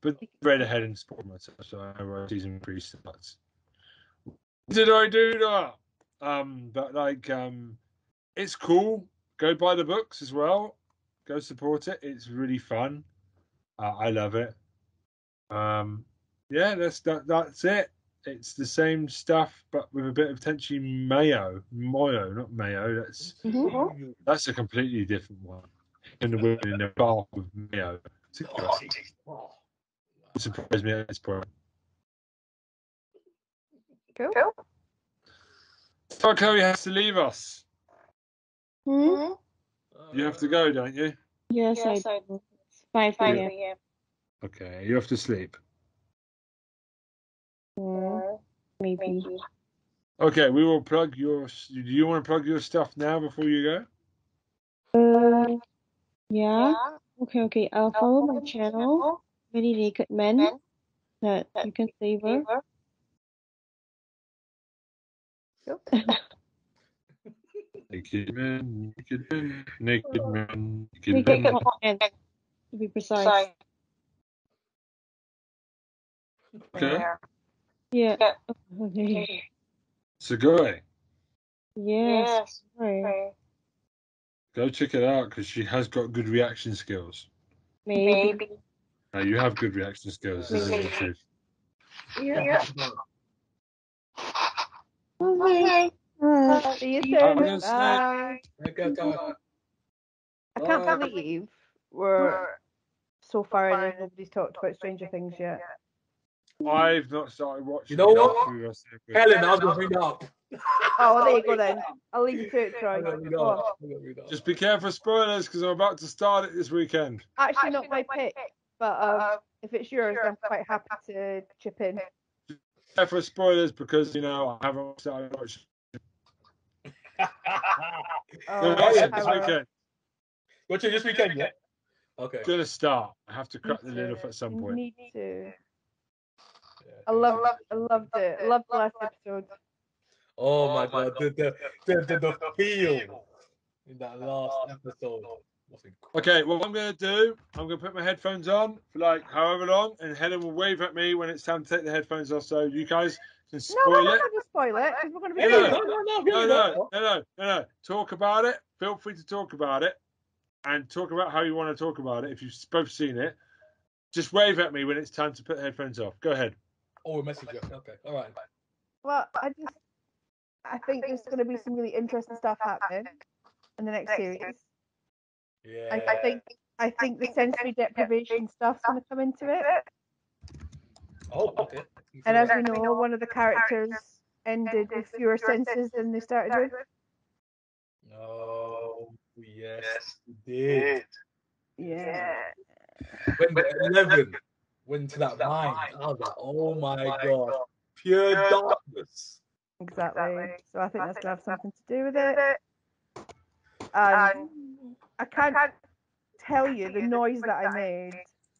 But read ahead and spoiled myself, so I wrote season 3 starts. Did I do that? But like, it's cool. Go buy the books as well. Go support it. It's really fun. I love it. Yeah, that's it. It's the same stuff, but with a bit of Tenchi Muyo, not Mayo. That's a completely different one. And the women in the bath with Mayo. It surprised me at this point. Cool. So Chloe has to leave us. Hmm? You have to go, don't you? Yes, I do. It's 5 p.m. Okay, you have to sleep. Maybe. Okay, we will plug your. Do you want to plug your stuff now before you go? Yeah. Okay. I'll follow my channel, Very Naked Men, that you can favor. Naked men, naked men, naked men, naked Naked men. Men, to be precise. Okay. Yeah. Okay. Sugoi. Yes. Right. Go check it out because she has got good reaction skills. Maybe. No, you have good reaction skills. This is the truth. Yeah. Okay. See you I'm soon. gonna say- Bye. I can't believe we're so far in and nobody's talked about Stranger Things yet. I've not started watching. You know what? it through the rest of the week. Helen, I was gonna bring that up. Oh, well, there you go then. I'll leave you to it, Troy. Go on. Just be careful of spoilers because I'm about to start it this weekend. Actually, not my pick, but if it's yours, I'm quite happy to chip in. Careful of spoilers because I haven't started watching. Oh, Watch it I this will. weekend. Watch it this weekend, yeah? Okay. Gonna start. I have to crack the Need lid to. off at some You point. need to. Yeah, I loved it. Loved the last episode. Oh my god, the feel in that last episode was incredible. Okay, well, what I'm going to do, I'm going to put my headphones on for like however long, and Helen will wave at me when it's time to take the headphones off, so you guys can No, spoil we're it. not going to spoil it because we're going to be No. Talk about it. Feel free to talk about it, and talk about how you want to talk about it. If you've both seen it, just wave at me when it's time to put the headphones off. Go ahead. Oh, a messenger. Okay, all right. Well, I think there's going to be some really interesting stuff happening in the next series. Yeah. I think the sensory deprivation stuff's going to come into it. Oh, okay. And as we know, one of the characters ended with fewer senses than they started with. Oh, yes, we did. Yeah. When the 11 went to that mine, I was like, oh my god, pure darkness. Exactly. So I think that's going to have something to do with it. And I can't tell you the noise that I made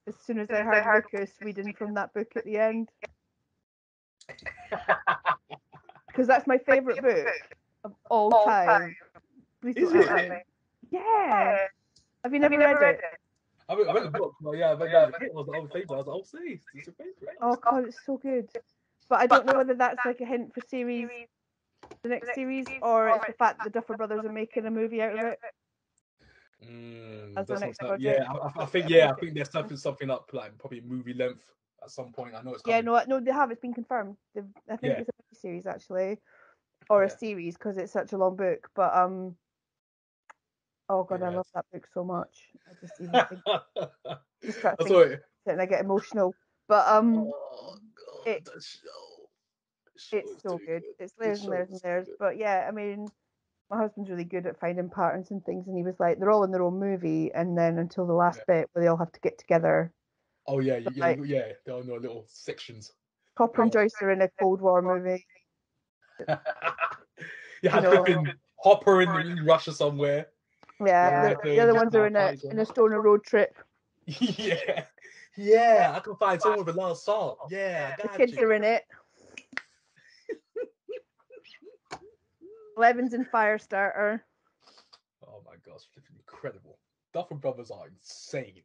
as soon as I heard Lucas reading from that book at the end. Because that's my favourite book of all time. Please don't Is at it? me. Yeah. Have you never read it? I read the book, but yeah, but I was the old favorite. I was like, oh, see, it's your favorite. Oh god, it's so good. But I don't know whether that's like a hint for the next series, or it's the fact that the Duffer Brothers are making a movie out of it. As the next project. Yeah, I think they're stepping something up, like probably movie length at some point. I know it's coming. Yeah, no, they have. It's been confirmed. I think it's a movie series actually, or a series because it's such a long book. But oh god, I love that book so much. I just even think, and I get emotional. But Oh God, it- that show. it's so good. It's layers and layers and layers. But yeah, I mean, my husband's really good at finding patterns and things, and he was like, they're all in their own movie, and then until the last bit where they all have to get together. Oh yeah, Like- they're on their little sections. Copper and Joyce are in a Cold War movie. You had flipping Hopper in Russia somewhere. Yeah, the other ones are in a stoner road trip. yeah, I can find someone with a lot of salt. Yeah, I The got kids you. are in it. Levin's in Firestarter. Oh my gosh, flipping incredible. Duffer Brothers are insane.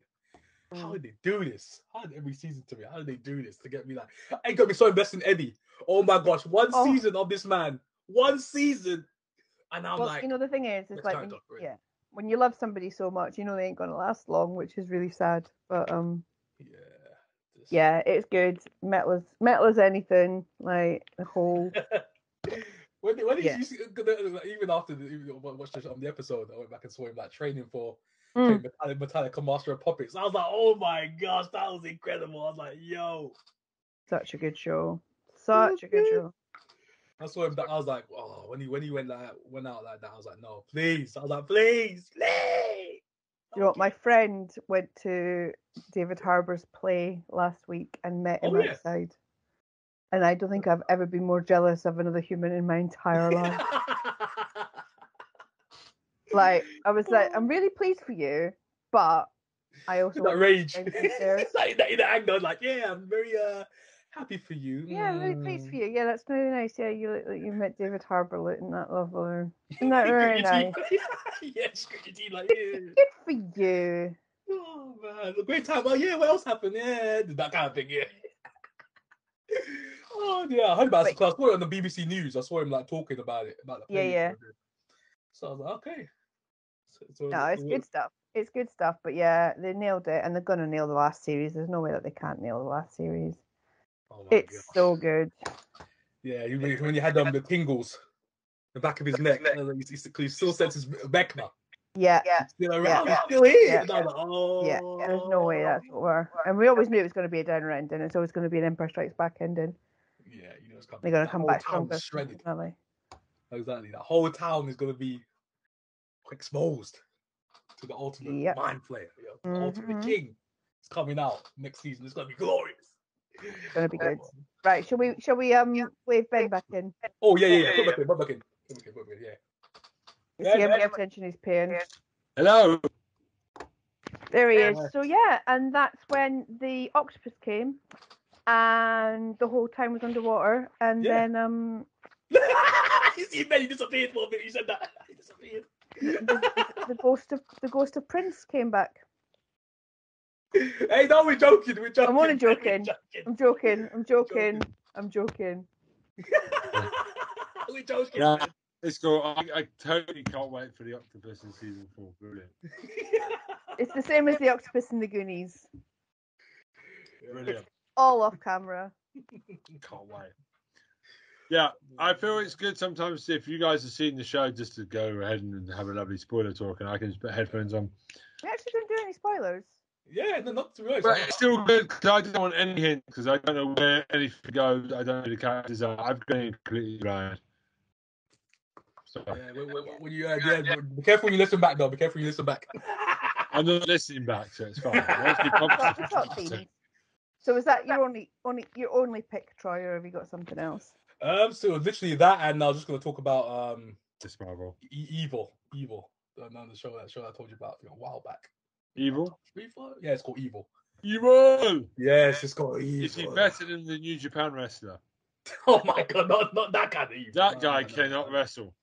How did they do this? How did every season to me? How did they do this to get me like? I got me so invested in Eddie. Oh my gosh, one season of this man, one season, and I'm like, you know, the thing is like, when you love somebody so much, you know they ain't gonna last long, which is really sad. But yeah, it's good. Metal as anything. Like the whole. when did you see, even after watched the episode, I went back and saw him like training for Metallica Master of Puppets. I was like, oh my gosh, that was incredible. I was like, yo, such a good show. Such a good show. I saw him. I was like, oh, when he went out like that, I was like, no, please. I was like, please. You know, my friend went to David Harbour's play last week and met him outside. And I don't think I've ever been more jealous of another human in my entire life. Like, I was like, I'm really pleased for you, but I also that rage. It's like in anger, like, yeah, I'm very happy for you. Yeah, I'm really pleased for you. Yeah, that's really nice. Yeah, you met David Harbour looking that lovely. Isn't that very nice? Yes, like, yeah. Good for you. Oh man, a great time. Oh yeah, what else happened? Yeah, that kind of thing. Yeah. Oh yeah, I heard about it. I saw it on the BBC News. I saw him like talking about it, about the play. Yeah. So I was like, okay. So no, it's good stuff. It's good stuff. But yeah, they nailed it, and they're gonna nail the last series. There's no way that they can't nail the last series. Oh it's so good. Yeah, when you had the tingles, the back of his neck, he still senses Vecna. Yeah. He's still around. He's still here. Yeah. And I was like, oh. Yeah, there's no way that's what we're. And we always knew it was going to be a downer ending. It's always going to be an Empire Strikes Back ending. Yeah, you know it's coming. They're going to come back stronger. Shredded. Exactly. That whole town is going to be exposed to the ultimate mind flayer. The ultimate king. It's coming out next season. It's going to be glorious. It's going to be good. Right, shall we wave Ben back in? Oh yeah. Put back in. See how much attention he's paying. Hello. There he is. So yeah, and that's when the octopus came, and the whole time was underwater, and then he disappeared for a bit. You said that. He disappeared. The ghost of Prince came back. Hey, no, we're joking. I'm only joking. I'm joking. We're joking. Yeah, it's cool. I totally can't wait for the octopus in season 4. Brilliant. It's the same as the octopus in the Goonies. Brilliant. It's all off camera. Can't wait. Yeah, I feel it's good sometimes if you guys have seen the show just to go ahead and have a lovely spoiler talk, and I can just put headphones on. We actually didn't do any spoilers. Yeah, no, not to be honest. But it's still good because I don't want any hints because I don't know where anything goes. I don't know who the characters are. I've been completely blind. So. Yeah, when you be careful when you listen back, though. Be careful when you listen back. I'm not listening back, so it's fine. So is that your only pick, Troy, or have you got something else? So literally that, and I was just going to talk about this Marvel Evil. The show I told you about a while back. Evil? Yeah, it's called Evil. Evil! Yes, it's called Evil. Is he better than the New Japan wrestler? Oh my god, not that kind of evil. That guy cannot wrestle.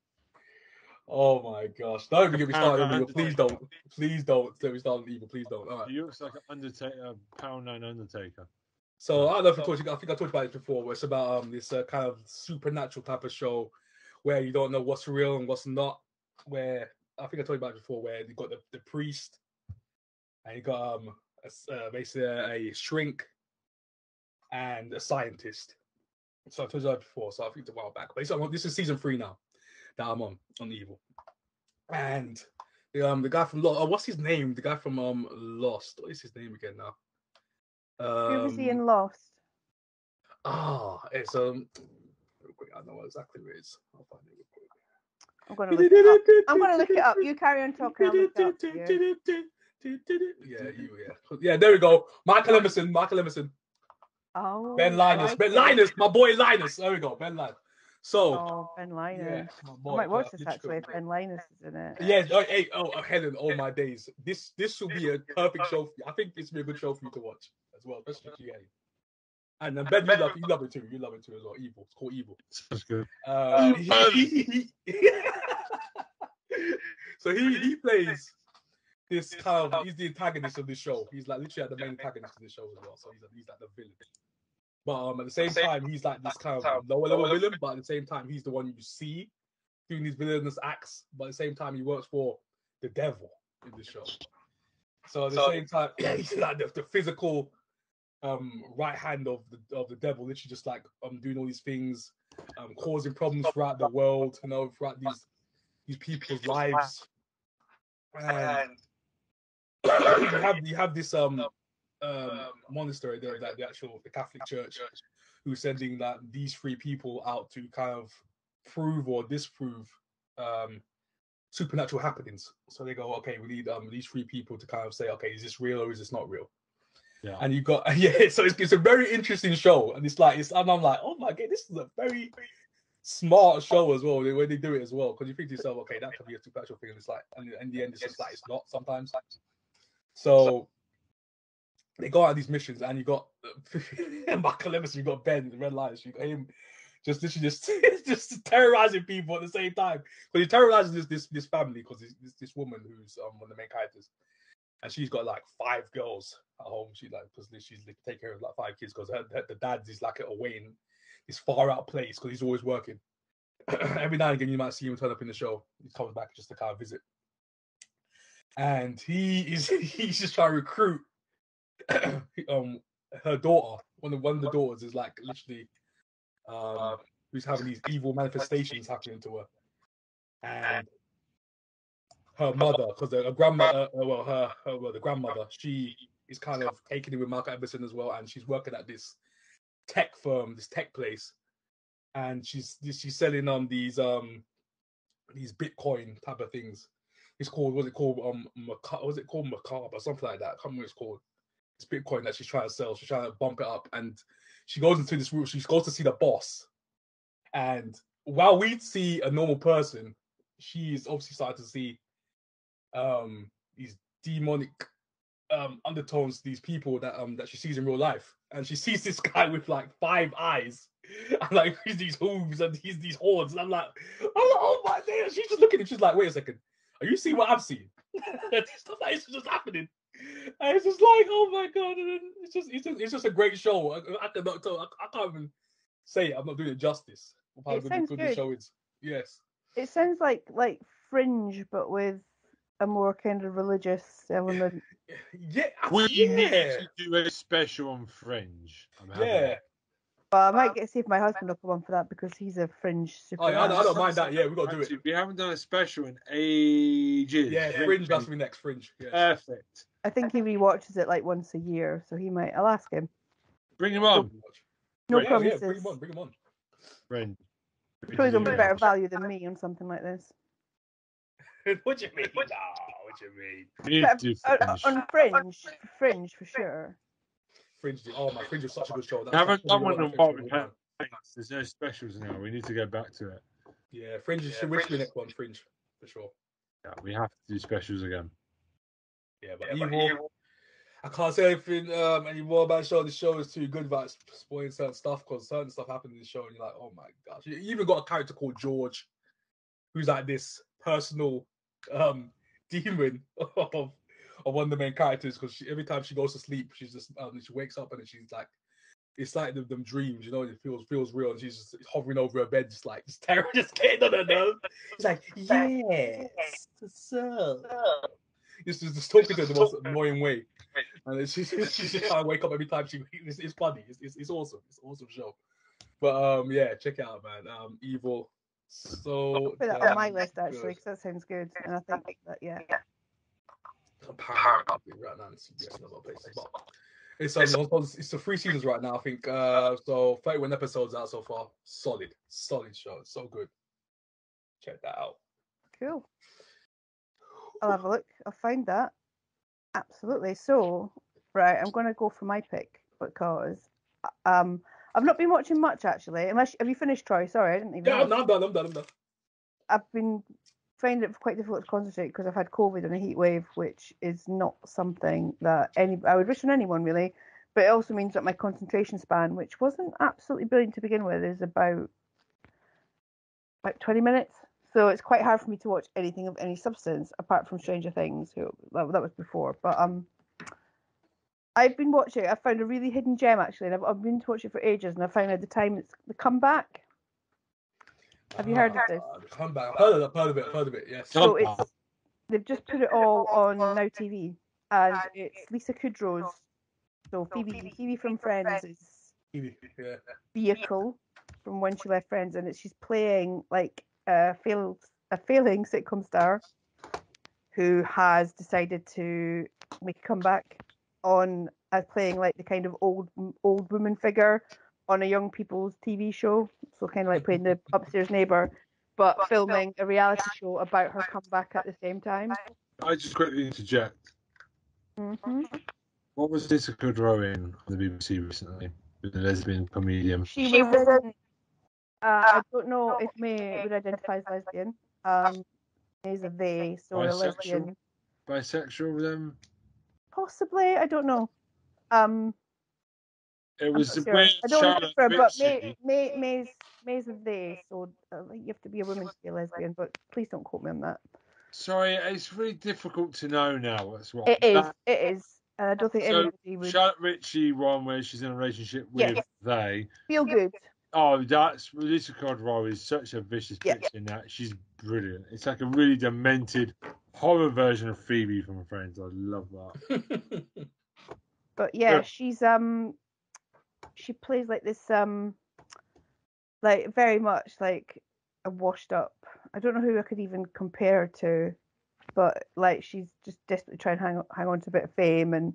Oh my gosh. Don't even get me started on Evil. Please don't. Please don't get me started on Evil. Please don't. All right. He looks like an Undertaker, Pound 9 Undertaker. So I don't know if I think I talked about it before, where it's about this kind of supernatural type of show where you don't know what's real and what's not. Where I think I told you about it before, where you got the priest and you got basically a shrink and a scientist. So I told you that before, so I think it's a while back. But this is season 3 now that I'm on Evil. And the guy from Lost, what's his name? The guy from Lost. What is his name again now? Who was he in Lost? It's quick, I know exactly where it is. I'll find it real quick. I'm gonna look it up. I'm gonna look it up. You carry on talking. I'll look it up here. Yeah, there we go. Michael Emerson. Oh, Ben Linus. right. Ben Linus, my boy Linus. There we go, Ben Linus. So, Ben Linus. yeah, my boy. I might watch this actually if Ben Linus is in it. Yes. Helen, all my days. This will be a perfect show for you. I think this will be a good show for you to watch as well, especially if you get it. And then Ben, you love it too. You love it too as well. Evil. It's called Evil. Sounds good. So he plays this kind of, he's the antagonist of this show. He's like literally the main antagonist of this show as well. So he's like the villain. But at the same time, he's like this kind of lower level villain. But at the same time, he's the one you see doing these villainous acts. But at the same time, he works for the devil in the show. So at the same time, he's like the physical right hand of the devil, literally just like doing all these things, causing problems throughout the world, throughout these people's lives. And you have this monastery, the Catholic Church, who's sending these three people out to kind of prove or disprove supernatural happenings. So they go, okay, we need these three people to kind of say, okay, is this real or is this not real? Yeah. And you got so it's a very interesting show, and I'm like, oh my god, this is a very smart show as well. When they do it as well, because you think to yourself, okay, that could be a supernatural thing, and it's like, and in the end, it's just like it's not sometimes. So they go out on these missions, and you got Michael Emerson, you got Ben, the Red Lions, you got him, just literally just terrorizing people at the same time. Because he terrorizes this family, because this woman who's one of the main characters. And she's got like 5 girls at home. Because she's taking care of like 5 kids, because the dad is like away in this far out place because he's always working. Every now and again you might see him turn up in the show. He comes back just to kind of visit. And he's just trying to recruit her daughter. One of the daughters is like literally who's having these evil manifestations happening to her. And her mother, because the grandmother, the grandmother, she is kind of taking it with Michael Emerson as well, and she's working at this tech firm, this tech place, and she's selling these Bitcoin type of things. It's called Macabre or something like that. I can't remember what it's called. It's Bitcoin that she's trying to sell. She's trying to bump it up, and she goes into this room. She goes to see the boss, and while we see a normal person, she's obviously starting to see these demonic undertones, these people that she sees in real life, and she sees this guy with like 5 eyes and like these hooves and these horns, and I'm like, oh my god! She's just looking, and she's like, wait a second, are you seeing what I'm seeing? Stuff like it's just happening, and it's just like, oh my god! And it's just a great show. I can't even say it. I'm not doing it justice. How good the show is. Yes, it sounds like Fringe, but with a more kind of religious element. Yeah, we need to do a special on Fringe. Well, I might see if my husband will come on for that, because he's a Fringe super. Oh, yeah, I don't mind that. Yeah, we got to do it. We haven't done a special in ages. Yeah, Fringe has to be next. Fringe. Yes. Perfect. I think he rewatches it like once a year, so he might. I'll ask him. Bring him on. No promises. Yeah, bring him on. Fringe. Probably gonna be better value than me on something like this. What do you mean? No, what do you mean? We need to do Fringe. On Fringe for sure. Fringe. Oh my, Fringe was such a good show. I haven't done one in a while. There's no specials now. We need to go back to it. Yeah, Fringe should be the next one. Fringe for sure. Yeah, we have to do specials again. Yeah, but Evil. I can't say anything anymore about the show. The show is too good about spoiling certain stuff, because certain stuff happened in the show, and you're like, oh my gosh. You even got a character called George, who's like this personal demon of one of the main characters, because every time she goes to sleep, she's just she wakes up, and then she's like, it's like them dreams, it feels real, and she's just hovering over her bed, just terror, just getting on her nerves. It's like, yes, so. Just talking to her the most annoying way, and she's just trying to wake up every time it's funny. It's awesome. It's an awesome show. But yeah, check it out, man. Evil. So I'll put that on my list actually, because that sounds good, and I think that It's the 3 seasons right now, I think. So 31 episodes out so far. Solid show. It's so good. Check that out. Cool. I'll have a look. I'll find that. Absolutely. So, right, I'm going to go for my pick because I've not been watching much actually. Unless have you finished, Troy? Sorry, I didn't even. Yeah, I'm done. I've been finding it quite difficult to concentrate because I've had COVID and a heat wave, which is not something that I would wish on anyone really. But it also means that my concentration span, which wasn't absolutely brilliant to begin with, is about 20 minutes. So it's quite hard for me to watch anything of any substance apart from Stranger Things. That was before. But I've been watching. I found a really hidden gem actually, and I've been to watch it for ages, and I found at the time it's The Comeback. Have you heard of this? The Comeback. I've heard of it. Yes. So they've just put it all on Now TV, and it's Lisa Kudrow's. So Phoebe from Friends is vehicle from when she left Friends, and she's playing like a failing sitcom star who has decided to make a comeback on as playing like the kind of old woman figure on a young people's TV show. So kind of like playing the upstairs neighbour, but filming a reality show about her comeback at the same time. I just quickly interject. Mm-hmm. What was Lisa Kudrow in on the BBC recently with the lesbian comedian? She was in. I don't know if May would identify as lesbian. May's a they, so a lesbian. Bisexual then? Possibly, I don't know. It was the sure. weird I don't want to prefer, but Ritchie. May's a they, so you have to be a woman to be a lesbian. But please don't quote me on that. Sorry, it's really difficult to know now what's what. It is. And I don't think anybody would. Charlotte Ritchie one where she's in a relationship with they. Feel good. Oh, that's Lisa Kudrow is such a vicious bitch in that. She's brilliant. It's like a really demented horror version of Phoebe from Friends. I love that. But yeah, she's she plays like this like very much like a washed up. I don't know who I could even compare her to, but like she's just desperately trying to hang on to a bit of fame and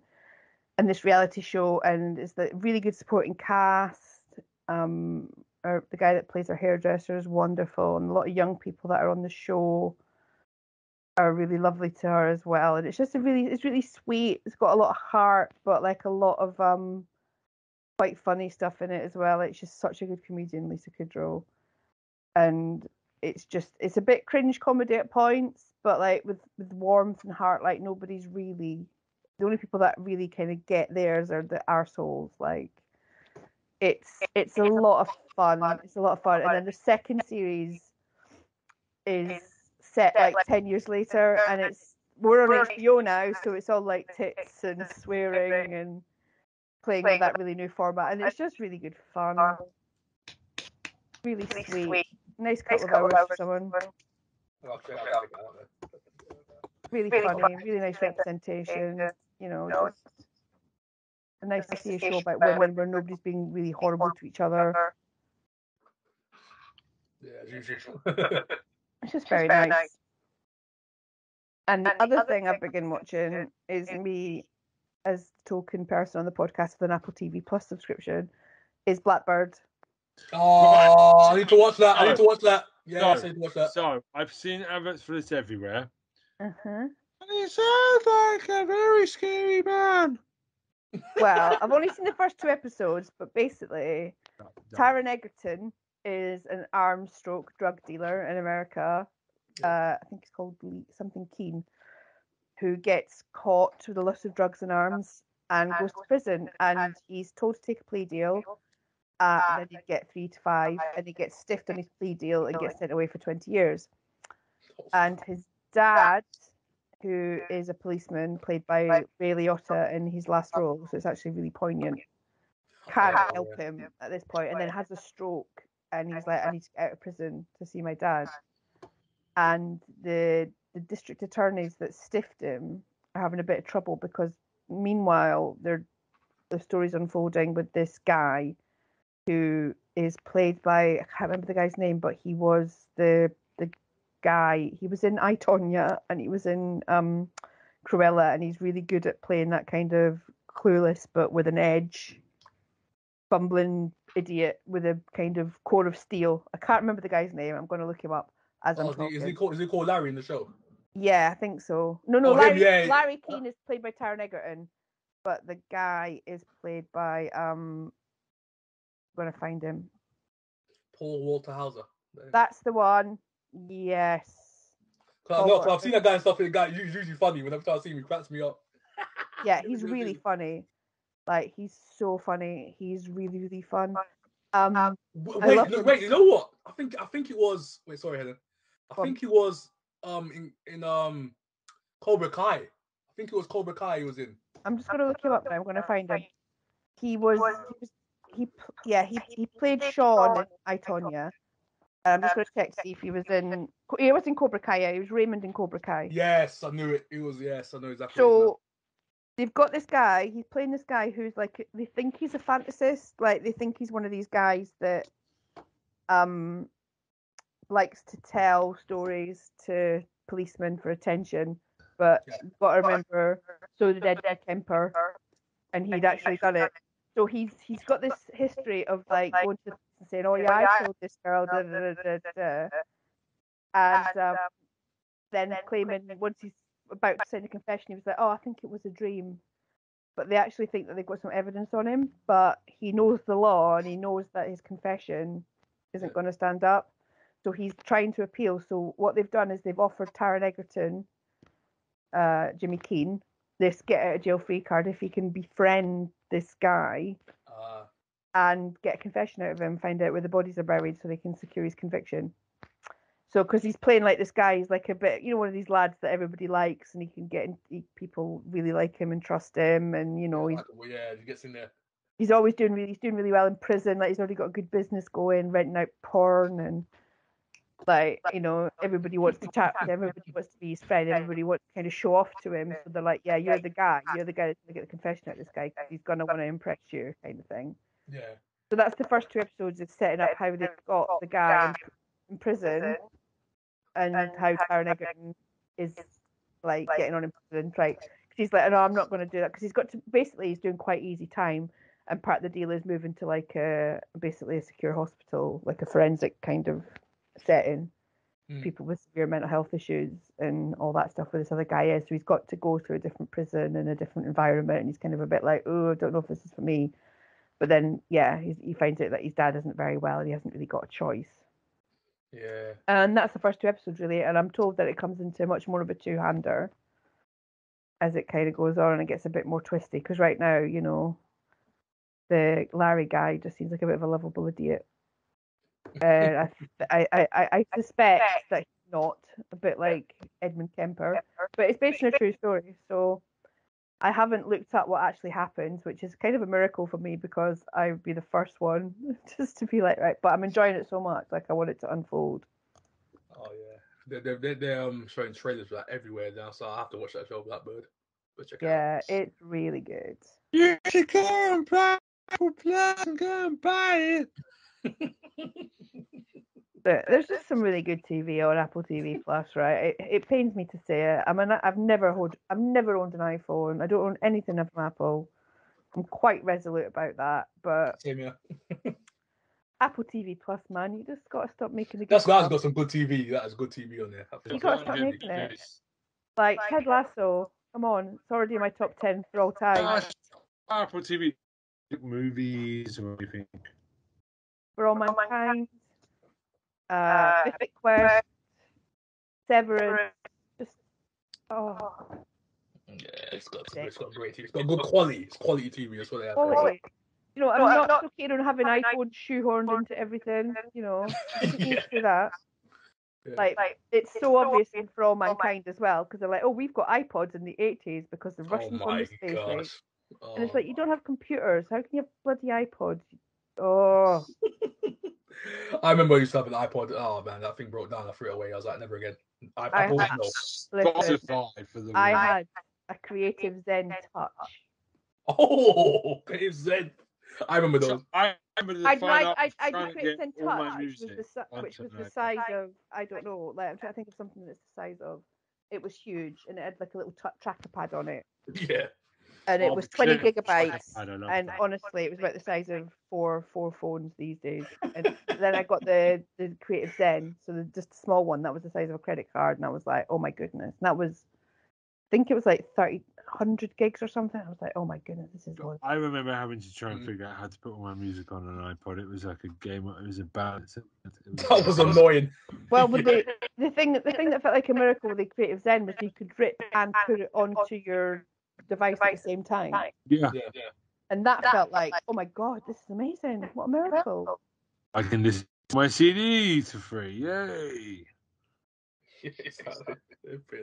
this reality show, and it's the really good supporting cast. Or the guy that plays her hairdresser is wonderful, and a lot of young people that are on the show are really lovely to her as well. And it's just it's really sweet. It's got a lot of heart, but like a lot of quite funny stuff in it as well. It's just such a good comedian, Lisa Kudrow, and it's a bit cringe comedy at points, but like with warmth and heart. Like nobody's really, the only people that really kind of get theirs are the arseholes. Like it's a lot of fun. It's a lot of fun. And then the second series is set like 10 years later, and we're on HBO now, so it's all like tits and swearing and playing with that really new format, and it's just really good fun. Really sweet. Nice couple of hours for someone. Really funny, really nice representation. You know, just nice to see a show about women where nobody's being really horrible to each other. Yeah, as usual. It's just very nice. And the other thing I've begun watching is me, as the token person on the podcast with an Apple TV Plus subscription, is Blackbird. Oh, I need to watch that. Yeah, I need to watch that. So I've seen adverts for this everywhere. Uh-huh. And he sounds like a very scary man. Well, I've only seen the first 2 episodes, but basically, Taron Egerton is an arms stroke drug dealer in America. I think it's called something Keen, who gets caught with a lot of drugs and arms and goes to prison. And he's told to take a plea deal. And then he'd get 3 to 5, and he gets stiffed on his plea deal and gets sent away for 20 years. And his dad, who is a policeman, played by Ray Liotta in his last role, so it's actually really poignant, can't help him at this point, and then has a stroke, and he's like, I need to get out of prison to see my dad. And the district attorneys that stiffed him are having a bit of trouble because meanwhile the story's unfolding with this guy who is played by, I can't remember the guy's name, but he was the guy, he was in I, Tonya, and he was in Cruella, and he's really good at playing that kind of clueless but with an edge, bumbling idiot with a kind of core of steel. I can't remember the guy's name. I'm going to look him up as I'm talking. Is he called Larry in the show? Yeah, I think so. No, Larry Keane is played by Taron Egerton, but the guy is played by I'm going to find him. Paul Walter Hauser. That's the one. Yes. I've seen that guy and stuff. The guy is usually funny. Whenever I see him, he cracks me up. Yeah, he's really funny. Like, he's so funny. He's really, really fun. Wait, you know what? I think it was. Wait, sorry, Helen. I think it was in Cobra Kai. I think it was Cobra Kai he was in. I'm just gonna look him up now. I'm gonna find him. He played Sean in I, Tonya. I'm just gonna check to see if he was in. He was in Cobra Kai. Yeah, he was Raymond in Cobra Kai. Yes, I knew it. It was I know exactly. So they've got this guy. He's playing this guy who's like, they think he's a fantasist. Like, they think he's one of these guys that likes to tell stories to policemen for attention. But you've got to remember, so did Ed Kemper, and he'd actually done it. So he's got this history of like going to the police and saying, "Oh yeah, I killed this girl," and then claiming once he's about to sign a confession, he was like, "Oh, I think it was a dream." But they actually think that they've got some evidence on him. But he knows the law and he knows that his confession isn't going to stand up. So he's trying to appeal. So what they've done is they've offered Taron Egerton, Jimmy Keane, this get out of jail free card if he can befriend this guy and get a confession out of him, find out where the bodies are buried so they can secure his conviction. So, because he's playing like this guy, he's like a bit, one of these lads that everybody likes, and he can get people really like him and trust him, and he gets in there. He's always doing really well in prison. Like, he's already got a good business going, renting out porn, and like, everybody wants to chat with him, everybody wants to be his friend, everybody wants to kind of show off to him. So they're like, yeah, you're the guy that's going to get the confession out of this guy because he's going to want to impress you, kind of thing. Yeah. So that's the first 2 episodes of setting up how they've got the guy in prison. And how Taron Egerton is like getting on in prison, right? Because he's like, no, I'm not going to do that because he's got to. Basically, he's doing quite easy time, and part of the deal is moving to like basically a secure hospital, like a forensic kind of setting, people with severe mental health issues and all that stuff. Where this other guy is, so he's got to go through a different prison and a different environment, and he's kind of a bit like, oh, I don't know if this is for me. But then, he finds out that his dad isn't very well, and he hasn't really got a choice. Yeah. And that's the first 2 episodes, really. And I'm told that it comes into much more of a two-hander as it kind of goes on and it gets a bit more twisty. Because right now, the Larry guy just seems like a bit of a lovable idiot. And I suspect that he's not, a bit like Edmund Kemper. But it's based on a true story, so I haven't looked at what actually happens, which is kind of a miracle for me because I would be the first one just to be like, right. But I'm enjoying it so much, like I want it to unfold. Oh yeah, they're showing trailers for that everywhere now, so I have to watch that show, Blackbird. Go check it out. Yeah, it's really good. You should go and buy Apple Plus and go and buy it. But there's just some really good TV on Apple TV Plus, right? It pains me to say it. I've never owned an iPhone. I don't own anything from Apple. I'm quite resolute about that. But same here. Apple TV Plus, man, you just got to stop making the. That's got some good TV. That is good TV on there. You got to stop making it. Like Ted Lasso, come on, it's already in my top 10 for all time. Apple TV movies or anything. For All Mankind. Mythic Quest, Severance, just yeah, it's got great TV. It's got good quality. It's quality TV. That's what they have. Quality. I'm not so keen on having iPhone shoehorned into everything. Doesn't need to do that. Yeah. Like it's so obvious in For All Mankind as well because they're like, oh, we've got iPods in the 80s because the Russians won the space race, and it's like you don't have computers. How can you have bloody iPods? Oh. I remember I used to have an iPod. Oh man, that thing broke down. I threw it away. I was like, never again. I had a Creative Zen Touch. Oh, Creative Zen. I remember those. I remember the I Creative Zen Touch, which was the size of, I don't know, like I'm trying to think of something that's the size of. It was huge, and it had like a little tracker pad on it. Yeah. and it was 20 Okay. gigabytes. I love And that. honestly, it was about the size of four phones these days. And then I got the Creative Zen, so just a small one that was the size of a credit card, and I was like, oh my goodness. And that was, I think it was like 100 gigs or something. I was like, oh my goodness, this is loads. I remember having to try and figure out how to put all my music on an iPod. It was like a game. It was a balance. That was annoying. Well, with the thing that felt like a miracle with the Creative Zen was you could rip and put it onto your device at the same time. Yeah. And that felt like, oh my god, this is amazing. What a miracle. I can listen to my CD for free. Yay.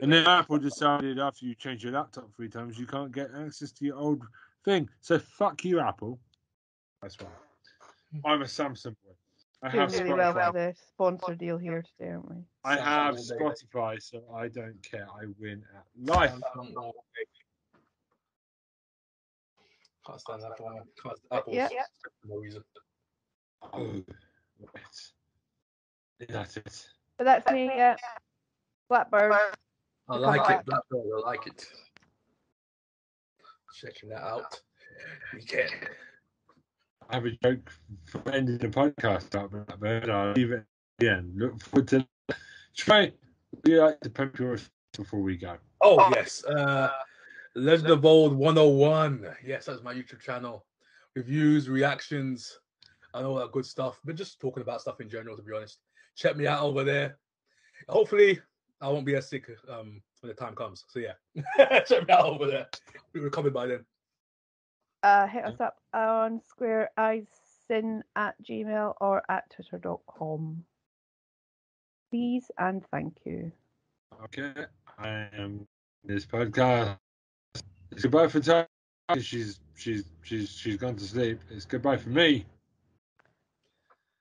And then Apple decided after you change your laptop 3 times, you can't get access to your old thing. So fuck you, Apple. That's right. I'm a Samsung boy. I have Doing really well Spotify. for the sponsor deal here today, aren't we? I have Spotify, so I don't care. I win at life. Can't stand that one. Apple's Yeah. for no reason. Oh, right. That's it. But that's me, yeah. Blackbird. I like it, Blackbird. I like it. Checking that out. We can. I have a joke for ending the podcast up, Blackbird. I'll leave it at the end. Look forward to try. We like to pump your before we go. Oh, yes. Legend of Old 101. Yes, that's my YouTube channel. Reviews, reactions, and all that good stuff. But just talking about stuff in general, to be honest. Check me out over there. Hopefully, I won't be as sick when the time comes. So, yeah. Check me out over there. We'll be recovered by then. Hit us up on squareeyesin@gmail or at twitter.com. Please and thank you. Okay, I am this podcast. It's goodbye for time. She's gone to sleep. It's goodbye for me.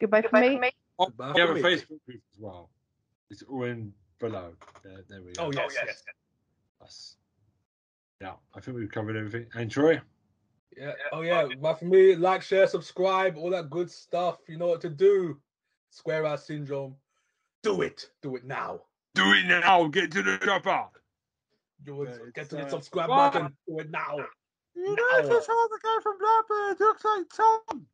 Goodbye for me. Oh, Goodbye we have for a me. Facebook group as well. It's all in below. There we go. Oh, yes. Yes. Yeah, I think we've covered everything. And Troy? Yeah. Oh, yeah. But for me, like, share, subscribe, all that good stuff. You know what to do. Square Eye Syndrome. Do it. Do it now. Do it now. Get to the chopper. Do it. Yeah, Get to the it's, subscribe bye. button. Do it now. You know, just saw the guy from Blackbird. Looks like Tom.